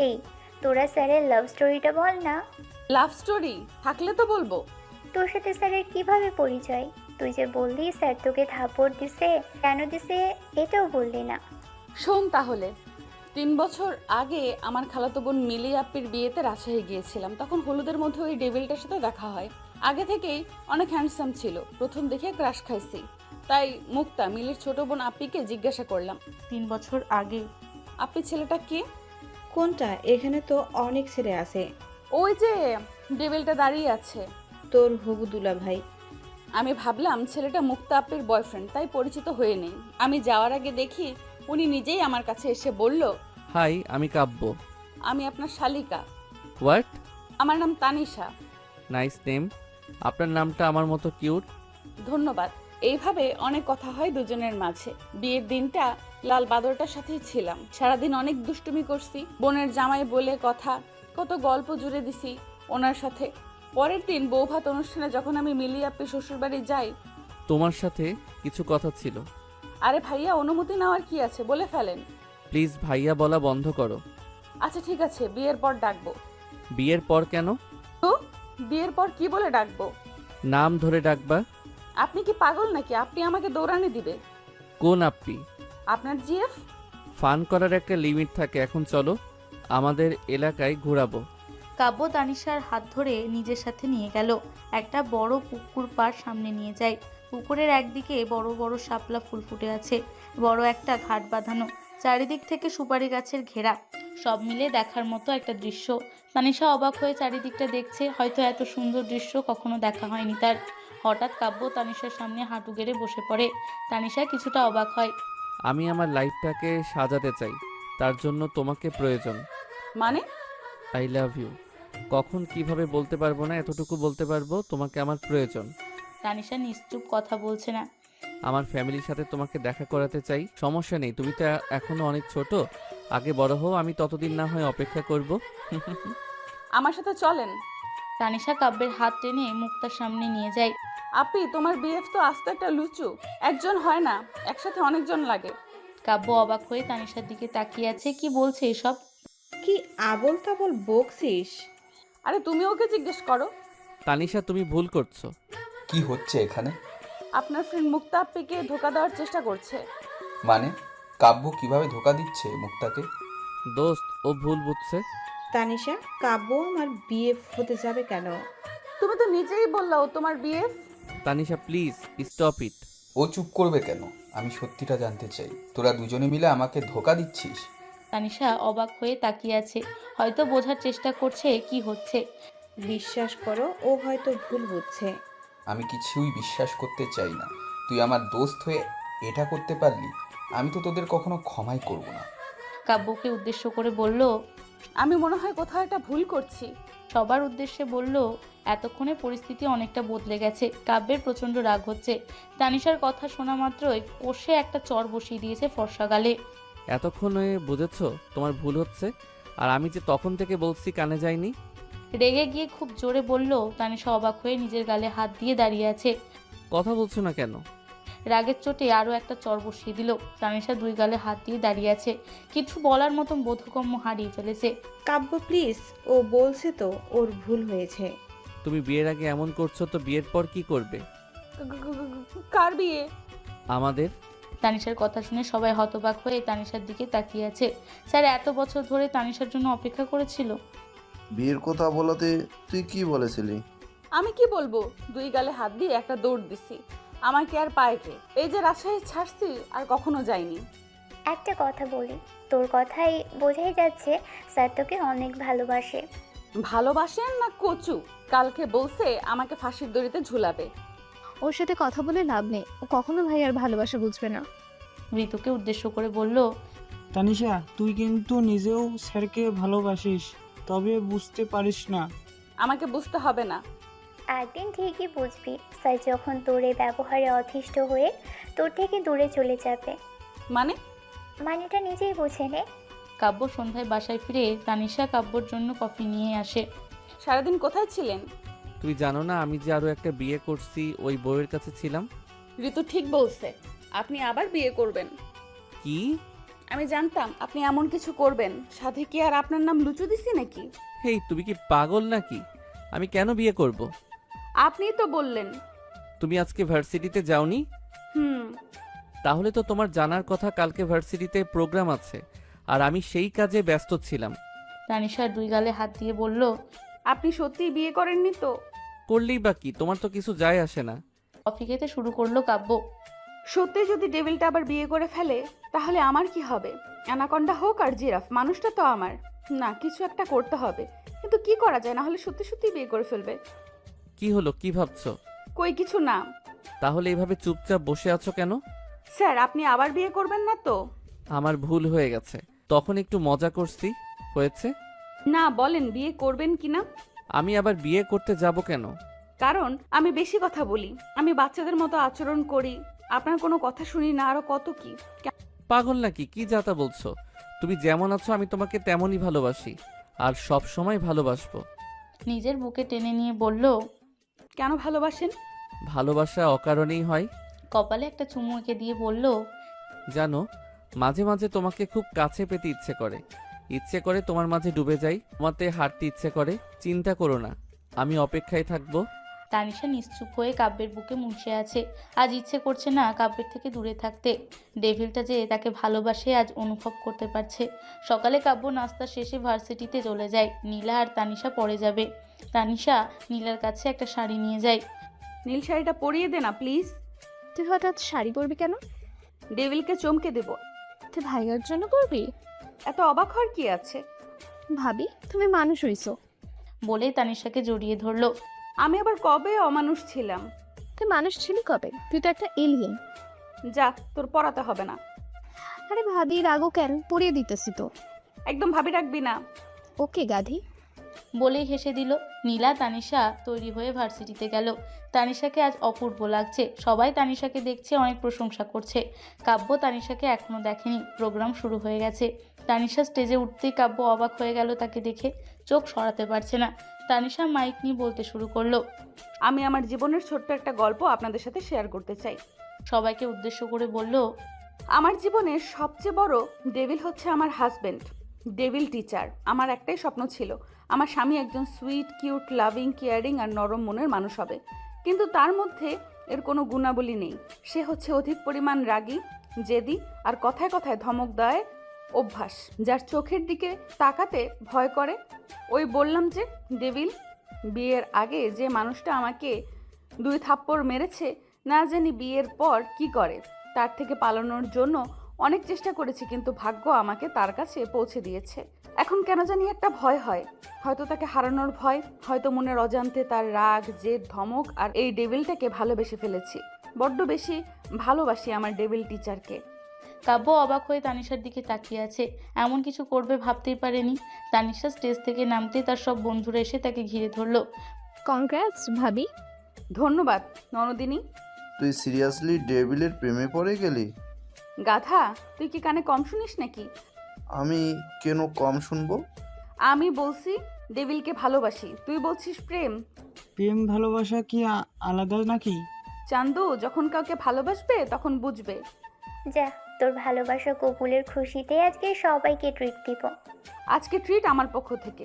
এই, তোরা স্যারের লাভ স্টোরিটা বল না। লাভ স্টোরি থাকলে তো বলবো। তোর সাথে স্যারের কিভাবে পরিচয়? তুই যে বললি স্যার তোকে থাপ্পড় দিছে, কেন দিছে এটাও বললি না। শোন তাহলে, 3 বছর আগে আমার খালাতো বোন মিলি আপ্পির বিয়েতে রাজশাহী গিয়েছিলাম। তখন হলুদের মধ্যে ওই ডেভিলটার সাথে দেখা হয়। আগে থেকেই অনেক হ্যান্ডসাম ছিল, প্রথম দেখে ক্রাশ খাইছি। তাই মুক্তা, মিলির ছোট বোন আপ্পিকে জিজ্ঞাসা করলাম, 3 বছর আগে? আপ্পি ছেলেটা কে? কোনটা? এখানে তো অনেক ছেলে আছে। ওই যে ডেভিলটা দাঁড়িয়ে আছে, তোর হবু দুলা ভাই। আমি ভাবলাম ছেলেটা মুক্তা আপ্পির বয়ফ্রেন্ড, তাই পরিচিত হয়ে নেই। আমি যাওয়ার আগে দেখি উনি নিজেই আমার কাছে এসে বলল, হাই, আমি কাব্য। আমি আপনার শালিকা। হোয়াট? আমার নাম তানিশা। Nice name. আপনার নামটা আমার মতো কিউট। ধন্যবাদ। এইভাবে অনেক কথা হয় দুজনের মাঝে। বিয়ের দিনটা লাল বাদরটার সাথেই ছিলাম। সারাদিন অনেক দুষ্টুমি করছি, বোনের জামাই বলে কথা, কত গল্প জুড়ে দিছি ওনার সাথে। পরের দিন বৌভাত অনুষ্ঠানে যখন আমি মিলি আপ্পি শ্বশুরবাড়ি যাই। তোমার সাথে কিছু কথা ছিল। আরে ভাইয়া, অনুমতি নেওয়ার কি আছে, বলে ফেলেন। প্লিজ ভাইয়া বলা বন্ধ করো। আচ্ছা ঠিক আছে, বিয়ের পর ডাকবো। বিয়ের পর কেন? তো বিয়ের পর কি বলে ডাকবো? নাম ধরে ডাকবা। আপনি কি পাগল নাকি? আপনি আমাকে দৌড়ানি দিবে? কোন আপ্পি? আপনার জিএফ। ফান করার একটা লিমিট থাকে। এখন চলো, আমাদের এলাকায় ঘোরাবো। কাব্য তানিশার হাত ধরে নিজের সাথে নিয়ে গেল। একটা বড় পুকুর পাড় সামনে নিয়ে যায়। পুকুরের একদিকে বড় বড় শাপলা ফুল ফুটে আছে, বড় একটা ঘাট বাঁধানো, চারিদিক থেকে সুপারি গাছের ঘেরা। সব মিলে দেখার মতো একটা দৃশ্য। তানিশা অবাক হয়ে চারিদিকটা দেখছে, হয়তো এত সুন্দর দৃশ্য কখনো দেখা হয়নি তার। হঠাৎ কাব্য তানিশার সামনে হাঁটু গেড়ে বসে পড়ে। তানিশা কিছুটা অবাক হয়। আমি আমার লাইফটাকে সাজাতে চাই, তার জন্য তোমাকে প্রয়োজন। মানে? I love you. কখন কিভাবে বলতে পারবো না, এতটুকু বলতে পারবো, তোমাকে আমার প্রয়োজন। তানিশা নিশ্চুপ, কথা বলছে না। আমার ফ্যামিলির সাথে তোমাকে দেখা করাতে চাই। সমস্যা নেই, তুমি তো এখনো অনেক ছোট, আগে বড় হও, আমি ততদিন না হয় অপেক্ষা করব। আমার সাথে চলেন। তানিশা কাব্যের হাত টেনে মুক্তার সামনে নিয়ে যায়। আপি, তোমার বিএফ তো আস্ত একটা লুচু। একজন হয় না, একসাথে অনেকজন লাগে। কাব্য অবাক হয়ে তানিশার দিকে তাকিয়ে আছে। কি বলছে এসব? কি আবল তাবল বকছিস? আরে তুমি ওকে জিজ্ঞেস করো। তানিশা, তুমি ভুল করছো। কি হচ্ছে এখানে? আপনার ফ্রেন্ড মুক্তা আপ্পিকে ধোকা দেওয়ার চেষ্টা করছে। মানে? কাব্য কিভাবে ধোকা দিচ্ছে মুক্তাকে। দোস্ত, ও ভুল বুঝছে। তানিশা, কাব্য আমার বিয়ে হতে যাবে কেন? তুমি তো নিজেই বললা ও তোমার বিয়ে। Tanisha please stop it. ও চুপ করবে কেন? আমি সত্যিটা জানতে চাই, তোরা দুজনে মিলে আমাকে ধোকা দিচ্ছিস। তানিশা অবাক হয়ে তাকিয়ে আছে, হয়তো বোঝার চেষ্টা করছে কি হচ্ছে। বিশ্বাস করো, ও হয়তো ভুল বুঝছে। আমি কিছুই বিশ্বাস করতে চাই না। তুই আমার দোস্ত হয়ে এটা করতে পারলি? আমি তো তোদের কখনো ক্ষমাই করব না। কাব্যকে উদ্দেশ্য করে বলল, আমি মনে হয় কোথাও একটা ভুল করছি। সবার উদ্দেশ্যে বলল। এতক্ষণে পরিস্থিতি অনেকটা বদলে গেছে। কাব্যের প্রচণ্ড রাগ হচ্ছে। তানিশার কথা শোনা মাত্রই কষে একটা চর বসিয়ে দিয়েছে ফর্সা গালে। এতক্ষণে বুঝেছো তোমার ভুল হচ্ছে, আর আমি যে তখন থেকে বলছি কানে যায়নি। রেগে গিয়ে খুব জোরে বলল। তানিশা অবাক হয়ে নিজের গালে হাত দিয়ে দাঁড়িয়ে আছে। কথা বলছো না কেন? রাগের চোটে আরও একটা চর বসিয়ে দিল। তানিশা দুই গালে হাত দিয়ে দাঁড়িয়ে আছে, কিছু বলার মতন বোধগম্য হারিয়ে ফেলেছে। কাব্য প্লিজ, ও বলছে তো ওর ভুল হয়েছে। তুমি বিয়ের আগে এমন করছো তো বিয়ের পর কি করবে? কার বিয়ে? আমাদের। তানিশার কথা শুনে সবাই হতবাক হয়ে তানিশার দিকে তাকিয়ে আছে। স্যার এত বছর ধরে তানিশার জন্য অপেক্ষা করেছিল। বিয়ের কথা বলাতে তুই কি বলেছিলি? আমি কি বলবো, দুই গালে হাত দিয়ে একটা দৌড় দিছি। আমাকে আর পায় কে? এই যে রাজশাহী ছাড়ছি আর কখনো যাইনি। একটা কথা বলি, তোর কথাই বোঝাই যাচ্ছে স্যার তোকে অনেক ভালোবাসে। ভালোবাসেন না কচু? কালকে বলছে আমাকে ফাঁসির দড়িতে ঝুলাবে। ওর সাথে কথা বলে লাভ নেই, ও কখনো ভাইয়ার ভালোবাসা বুঝবে না। ঋতুকে উদ্দেশ্য করে বলল, তানিশা, তুই কিন্তু নিজেও স্যারকে ভালোবাসিস, তবে বুঝতে পারিস না। আমাকে বুঝতে হবে না। একদিন ঠিকই বুঝবি, স্যার যখন তোর এই ব্যবহারে অতিষ্ঠ হয়ে তোর থেকে দূরে চলে যাবে। মানেটা নিজেই বুঝে নে। কাব্য সন্ধ্যায় বাসায় ফিরে তানিশা কাব্যর জন্য কফি নিয়ে আসে। সারাদিন কোথায় ছিলেন? তুই জানো না আমি যে আরো একটা বিয়ে করছি, ওই বউয়ের কাছে ছিলাম। ঋতু ঠিক বলছে, আপনি আবার বিয়ে করবেন। কি? আমি জানতাম আপনি এমন কিছু করবেন। সাথে কি আর আপনার নাম লুচু দিছি নাকি? হেই, তুমি কি পাগল নাকি? আমি কেন বিয়ে করব? আপনিই তো বললেন। তুমি আজকে ভার্সিটিতে যাওনি? তাহলে তো তোমার জানার কথা কালকে ভার্সিটিতে প্রোগ্রাম আছে, আর আমি সেই কাজে ব্যস্ত ছিলাম। তানিশার দুই গালে হাত দিয়ে বলল, আপনি সত্যিই বিয়ে করেননি তো? করলেই বা কি, তোমার তো কিছু যায় আসে না। কফি খেতে শুরু করলো কাব্য। সত্যি যদি ডেভিলটা আবার বিয়ে করে ফেলে তাহলে আমার কি হবে? অ্যানাকন্ডা হোক আর জিরাফ, মানুষটা তো আমার। না, কিছু একটা করতে হবে, কিন্তু কি করা যায়? না হলে সত্যি সত্যি বিয়ে করে ফেলবে। কি হলো, কি ভাবছো? কই কিছু না। তাহলে এভাবে চুপচাপ বসে আছো কেন? স্যার, আপনি আবার বিয়ে করবেন না তো? আমার ভুল হয়ে গেছে, তখন একটু মজা করছি, হয়েছে। না, বলেন বিয়ে করবেন কিনা? আমি আবার বিয়ে করতে যাব কেন? কারণ আমি বেশি কথা বলি, আমি বাচ্চাদের মতো আচরণ করি, আপনার কোনো কথা শুনি না, আরো কত কি। পাগল নাকি? কি যাতা বলছো? তুমি যেমন আছো আমি তোমাকে তেমনই ভালোবাসি, আর সব সময় ভালোবাসবো। নিজের বুকে টেনে নিয়ে বলল, কেন ভালোবাসেন? ভালোবাসা অকারণেই হয়। কপালে একটা চুমু এঁকে দিয়ে বলল, জানো, মাঝে মাঝে তোমাকে খুব কাছে পেতে ইচ্ছে করে তোমার মাঝে ডুবে যাই, তোমাতে হাঁটতে ইচ্ছে করে। চিন্তা করো না, আমি অপেক্ষায় থাকবো। তানিশা নিশ্চুপ হয়ে কাব্যের বুকে মুছে আছে। আজ ইচ্ছে করছে না কাব্যের থেকে দূরে থাকতে। ডেভিলটা যে তাকে ভালোবাসে আজ অনুভব করতে পারছে। সকালে কাব্য নাস্তা শেষে ভার্সিটিতে চলে যায়। নীলা আর তানিশা পরে যাবে। তানিশা নীলার কাছে একটা শাড়ি নিয়ে যায়। নীল শাড়িটা পরিয়ে দে না প্লিজ। তুই হঠাৎ শাড়ি পরবি কেন? ডেভিলকে চমকে দেব। তুই ভাইয়ার জন্য করবি? এত অবাক হওয়ার কি আছে? ভাবি, তুমি মানুষ হইছো। বলেই তানিশাকে জড়িয়ে ধরলো। আমি আবার কবে অমানুষ ছিলাম? তুই মানুষ ছিলি কবে? তুই তো একটা এলিয়েন। যা, তোর পড়াতে হবে না। আরে ভাবি, রাগও কেন? পরিয়ে দিতেছি তো। একদম ভাবি রাখবি না। ওকে গাধি। বলেই হেসে দিল। নীলা তানিশা তৈরি হয়ে ভার্সিটিতে গেল। তানিশাকে আজ অপূর্ব লাগছে। সবাই তানিশাকে দেখছে, অনেক প্রশংসা করছে। কাব্য তানিশাকে এখনো দেখেনি। প্রোগ্রাম শুরু হয়ে গেছে। তানিশা স্টেজে উঠতেই কাব্য অবাক হয়ে গেল তাকে দেখে, চোখ সরাতে পারছে না। তানিশা মাইক নিয়ে বলতে শুরু করলো, আমি আমার জীবনের ছোট্ট একটা গল্প আপনাদের সাথে শেয়ার করতে চাই। সবাইকে উদ্দেশ্য করে বলল, আমার জীবনের সবচেয়ে বড় ডেভিল হচ্ছে আমার হাজবেন্ড, ডেভিল টিচার। আমার একটাই স্বপ্ন ছিল, আমার স্বামী একজন সুইট, কিউট, লাভিং, কেয়ারিং আর নরম মনের মানুষ হবে। কিন্তু তার মধ্যে এর কোনো গুণাবলী নেই। সে হচ্ছে অধিক পরিমাণ রাগী, জেদি আর কথায় কথায় ধমক দেয় অভ্যাস, যার চোখের দিকে তাকাতে ভয় করে। ওই বললাম যে ডেভিল, বিয়ের আগে যে মানুষটা আমাকে 2 থাপ্পড় মেরেছে, না জানি বিয়ের পর কি করে। তার থেকে পালানোর জন্য অনেক চেষ্টা করেছি, কিন্তু ভাগ্য আমাকে তার কাছে পৌঁছে দিয়েছে। এখন কেন জানি একটা ভয় হয়, হয়তো তাকে হারানোর ভয়, হয়তো মনের অজান্তে তার রাগ, জেদ, ধমক আর এই ডেভিলটাকে ভালোবেসে ফেলেছি। বড্ড বেশি ভালোবাসি আমার ডেভিল টিচারকে। কাব্য অবাক হয়ে তানিশার দিকে তাকিয়ে আছে। এমন কিছু করবে ভাবতেই পারেনি। তানিশা স্টেজ থেকে নামতেই তার সব বন্ধুরা এসে তাকে ঘিরে ধরলো। কংগ্রাটস ভাবি। ধন্যবাদ ননদিনী। তুই সিরিয়াসলি ডেভিলের প্রেমে পড়ে গেলি? গাধা, তুই কি কানে কম শুনিস নাকি? আমি কেন কম শুনবো? আমি বলছি ডেভিলকে ভালোবাসি, তুই বলছিস প্রেম। প্রেম ভালোবাসা কি আলাদা নাকি? চান্দু যখন কাউকে ভালোবাসবে তখন বুঝবে। যা, তোর ভালোবাসা কবুলের খুশিতে আজকে সবাইকে ট্রিট দিব। আজকে ট্রিট আমার পক্ষ থেকে।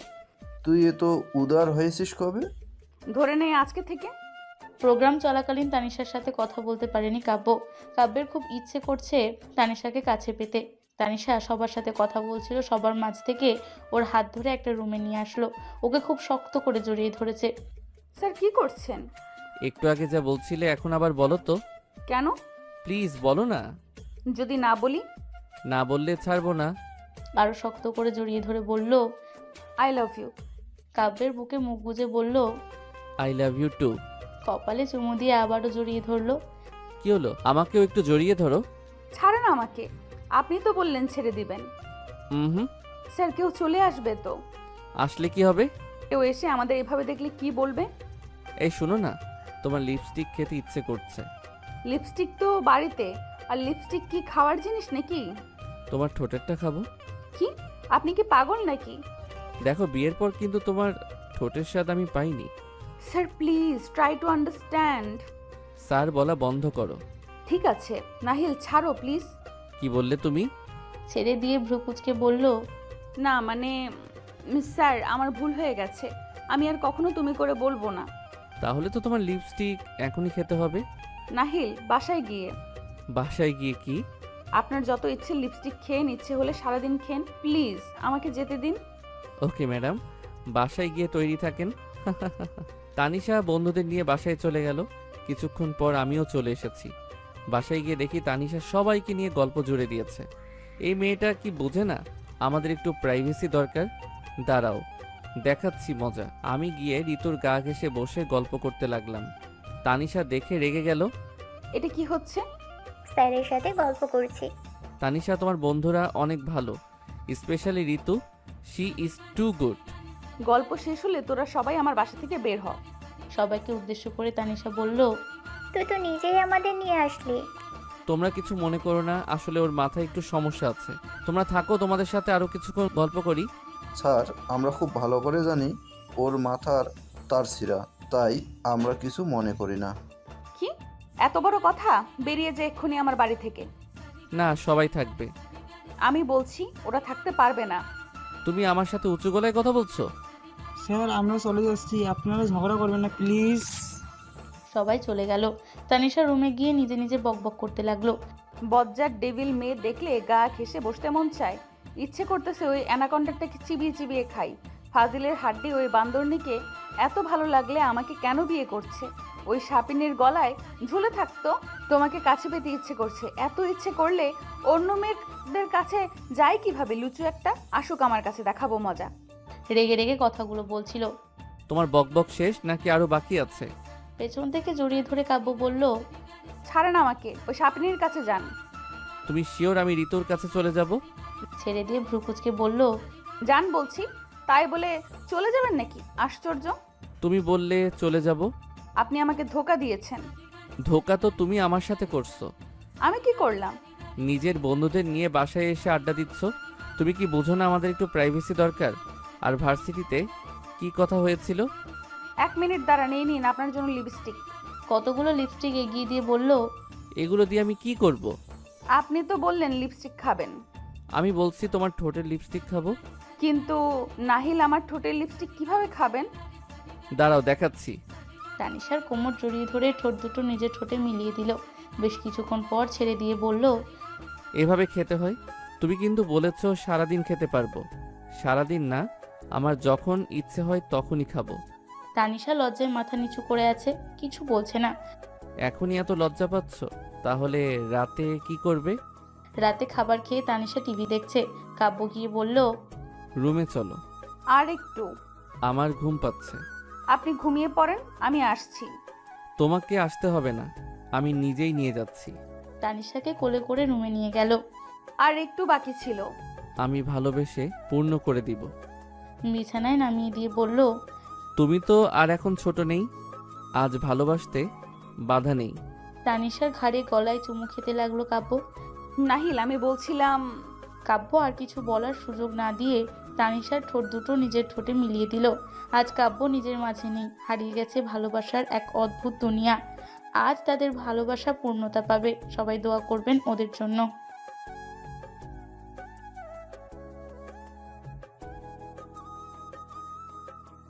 তুই এত উদার হয়েছিস কবে? ধরে নেই আজকে থেকে। প্রোগ্রাম চলাকালীন তানিশার সাথে কথা বলতে পারেনি কাব্য। কাব্যের খুব ইচ্ছে করছে তানিশাকে কাছে পেতে। তানিশা সবার সাথে কথা বলছিল, সবার মাঝ থেকে ওর হাত ধরে একটা রুমে নিয়ে আসলো। ওকে খুব শক্ত করে জড়িয়ে ধরেছে। স্যার কি করছেন? একটু আগে যা বলছিলে এখন আবার বলো তো। কেন? প্লিজ বলো না। যদি না বলি? না বললে ছাড়বো না। আরো শক্ত করে জড়িয়ে ধরে বলল, আই লাভ ইউ। কাব্যের বুকে মুখ গুজে বলল, আই লাভ ইউ টু। কপালে চুমু দিয়ে আবারও জড়িয়ে ধরলো। কি হলো, আমাকেও একটু জড়িয়ে ধরো। ছাড়েন আমাকে, আপনি তো বললেন ছেড়ে দিবেন। হুম। স্যার কেউ চলে আসবে তো। আসলে কি হবে? কেউ এসে আমাদের এভাবে দেখলে কি বলবে? এই শোনো না, তোমার লিপস্টিক খেতে ইচ্ছে করছে। লিপস্টিক তো বাড়িতে, আর লিপস্টিক কি খাওয়ার জিনিস নাকি? তোমার ঠোঁটেরটা খাবো। কি, আপনি কি পাগল নাকি? দেখো, বিয়ের পর কিন্তু তোমার ঠোঁটের স্বাদ আমি পাইনি। Sir please try to understand. Sir বলা বন্ধ করো। ঠিক আছে নাহিল, ছাড়ো প্লিজ। কি বললে তুমি? ছেড়ে দিয়ে ভ্রুকুচকে বলল, না মানে স্যার, আমার ভুল হয়ে গেছে, আমি আর কখনো তুমি করে বলবো না। তাহলে তো তোমার লিপস্টিক এখনই খেতে হবে। নাহিল, বাসায় গিয়ে। বাসায় গিয়ে কি? আপনার যত ইচ্ছে লিপস্টিক খেয়ে, ইচ্ছে হলে সারাদিন খেন, প্লিজ আমাকে যেতে দিন। ওকে ম্যাডাম, বাসায় গিয়ে তৈরি থাকেন। তানিশা বন্ধুদের নিয়ে বাসায় চলে গেল। কিছুক্ষণ পর আমিও চলে এসেছি। বাসায় গিয়ে দেখি তানিশা সবাইকে নিয়ে গল্প জুড়ে দিয়েছে। এই মেয়েটা কি বোঝে না আমাদের একটু প্রাইভেসি দরকার? দাঁড়াও, দেখাচ্ছি মজা। আমি গিয়ে ঋতুর গা ঘেঁষে বসে গল্প করতে লাগলাম। তানিশা দেখে রেগে গেল। এটা কি হচ্ছে? স্যারের সাথে গল্প করছি। তানিশা, তোমার বন্ধুরা অনেক ভালো, specially Ritu, she is too good. গল্প শেষ হলে তোরা সবাই আমার বাসা থেকে বের হ। সবাইকে উদ্দেশ্য করে তানিশা বলল, তুই তো নিজেই আমাদের নিয়ে আসলি। তোমরা কিছু মনে করো না, আসলে ওর মাথায় একটু সমস্যা আছে। তোমরা থাকো, তোমাদের সাথে আরো কিছুক্ষণ গল্প করি। স্যার, আমরা খুব ভালো করে জানি ওর মাথার তার ছিঁড়া, তাই আমরা কিছু মনে করি না। কি এত বড় কথা? বেরিয়ে যে এক্ষুনি আমার বাড়ি থেকে। না, সবাই থাকবে। আমি বলছি ওরা থাকতে পারবে না। তুমি আমার সাথে উঁচু গলায় কথা বলছো? স্যার আমরা চলে যাচ্ছি, আপনারা ঝগড়া করবেন না প্লিজ। সবাই চলে গেল। তানিশা রুমে গিয়ে নিজে নিজে বকবক করতে লাগলো। বজ্জার ডেভিল মেয়ে দেখলে গা ঘেঁষে বসতে মন চায়। ইচ্ছে করতেছে ওই অ্যানাকন্ডাটাকে চিবিয়ে চিবিয়ে খাই। ফাজিলের হাড্ডি ওই বান্দরনিকে এত ভালো লাগলে আমাকে কেন বিয়ে করছে? ওই সাপিনের গলায় ঝুলে থাকতো। তোমাকে কাছে পেতে ইচ্ছে করছে, এত ইচ্ছে করলে অন্য মেয়েদের কাছে যাই কিভাবে? লুচু একটা, আসুক আমার কাছে, দেখাবো মজা। রেগে রেগে কথাগুলো বলছিল। তোমার বকবক শেষ নাকি আরো বাকি আছে? পেছন থেকে জড়িয়ে ধরে কাব্য বলল, ছাড়েন আমাকে, ওই সাপিনের কাছে যান। তুমি শিওর আমি ঋতুর কাছে চলে যাব? ছেড়ে দিয়ে ভ্রুকুচকে বলল, যান বলছি, তাই বলে চলে যাবেন নাকি? আশ্চর্য। তুমি বললে চলে যাব। আপনি আমাকে ধোকা দিয়েছেন। ধোকা তো তুমি আমার সাথে করছো। আমি কি করলাম? নিজের বন্ধুদের নিয়ে বাসায় এসে আড্ডা দিচ্ছ। তুমি কি বোঝো না আমাদের একটু প্রাইভেসি দরকার? আর ভার্সিটিতে কি কথা হয়েছিল? 1 মিনিট দাঁড়ান, এই নিন আপনার জন্য লিপস্টিক। কতগুলো লিপস্টিক এগিয়ে দিয়ে বলল, এগুলো দিয়ে আমি কি করব? আপনি তো বললেন লিপস্টিক খাবেন। আমি বলছি তোমার ঠোঁটের লিপস্টিক খাবো। কিন্তু নাহিল আমার ঠোঁটের লিপস্টিক কিভাবে খাবেন? দাঁড়াও, দেখাচ্ছি। তানিশার কোমর জড়িয়ে ধরে ঠোঁট দুটো নিজের ঠোঁটে মিলিয়ে দিল। বেশ কিছুক্ষণ পর ছেড়ে দিয়ে বলল, এভাবে খেতে হয়। তুমি কিন্তু বলেছো সারাদিন খেতে পারবো। সারাদিন না, আমার যখন ইচ্ছে হয় তখনই খাবো। তানিশা লজ্জায় মাথা নিচু করে আছে, কিছু বলছে না। এখনই এত লজ্জা পাচ্ছ? তাহলে রাতে কি করবে? রাতে খাবার খেয়ে তানিশা টিভি দেখছে। কাব্য গিয়ে বলল, রুমে চলো। আর একটু। আমার ঘুম পাচ্ছে। আপনি ঘুমিয়ে পড়েন, আমি আসছি। তোমাকে আসতে হবে না, আমি নিজেই নিয়ে যাচ্ছি। তানিশাকে কোলে করে রুমে নিয়ে গেল। আর একটু বাকি ছিল। আমি ভালোবেসে পূর্ণ করে দিব। বিছানায় নামিয়ে দিয়ে বলল, তুমি তো আর এখন ছোট নেই, আজ ভালোবাসতে বাধা নেই। তানিশার ঘাড়ে গলায় চুমু খেতে লাগলো কাব্য। নাহিল, আমি বলছিলাম। কাব্য আর কিছু বলার সুযোগ না দিয়ে তানিশার ঠোঁট দুটো নিজের ঠোঁটে মিলিয়ে দিল। আজ কাব্য নিজের মাঝে নেই, হারিয়ে গেছে ভালোবাসার এক অদ্ভুত দুনিয়া। আজ তাদের ভালোবাসা পূর্ণতা পাবে। সবাই দোয়া করবেন ওদের জন্য।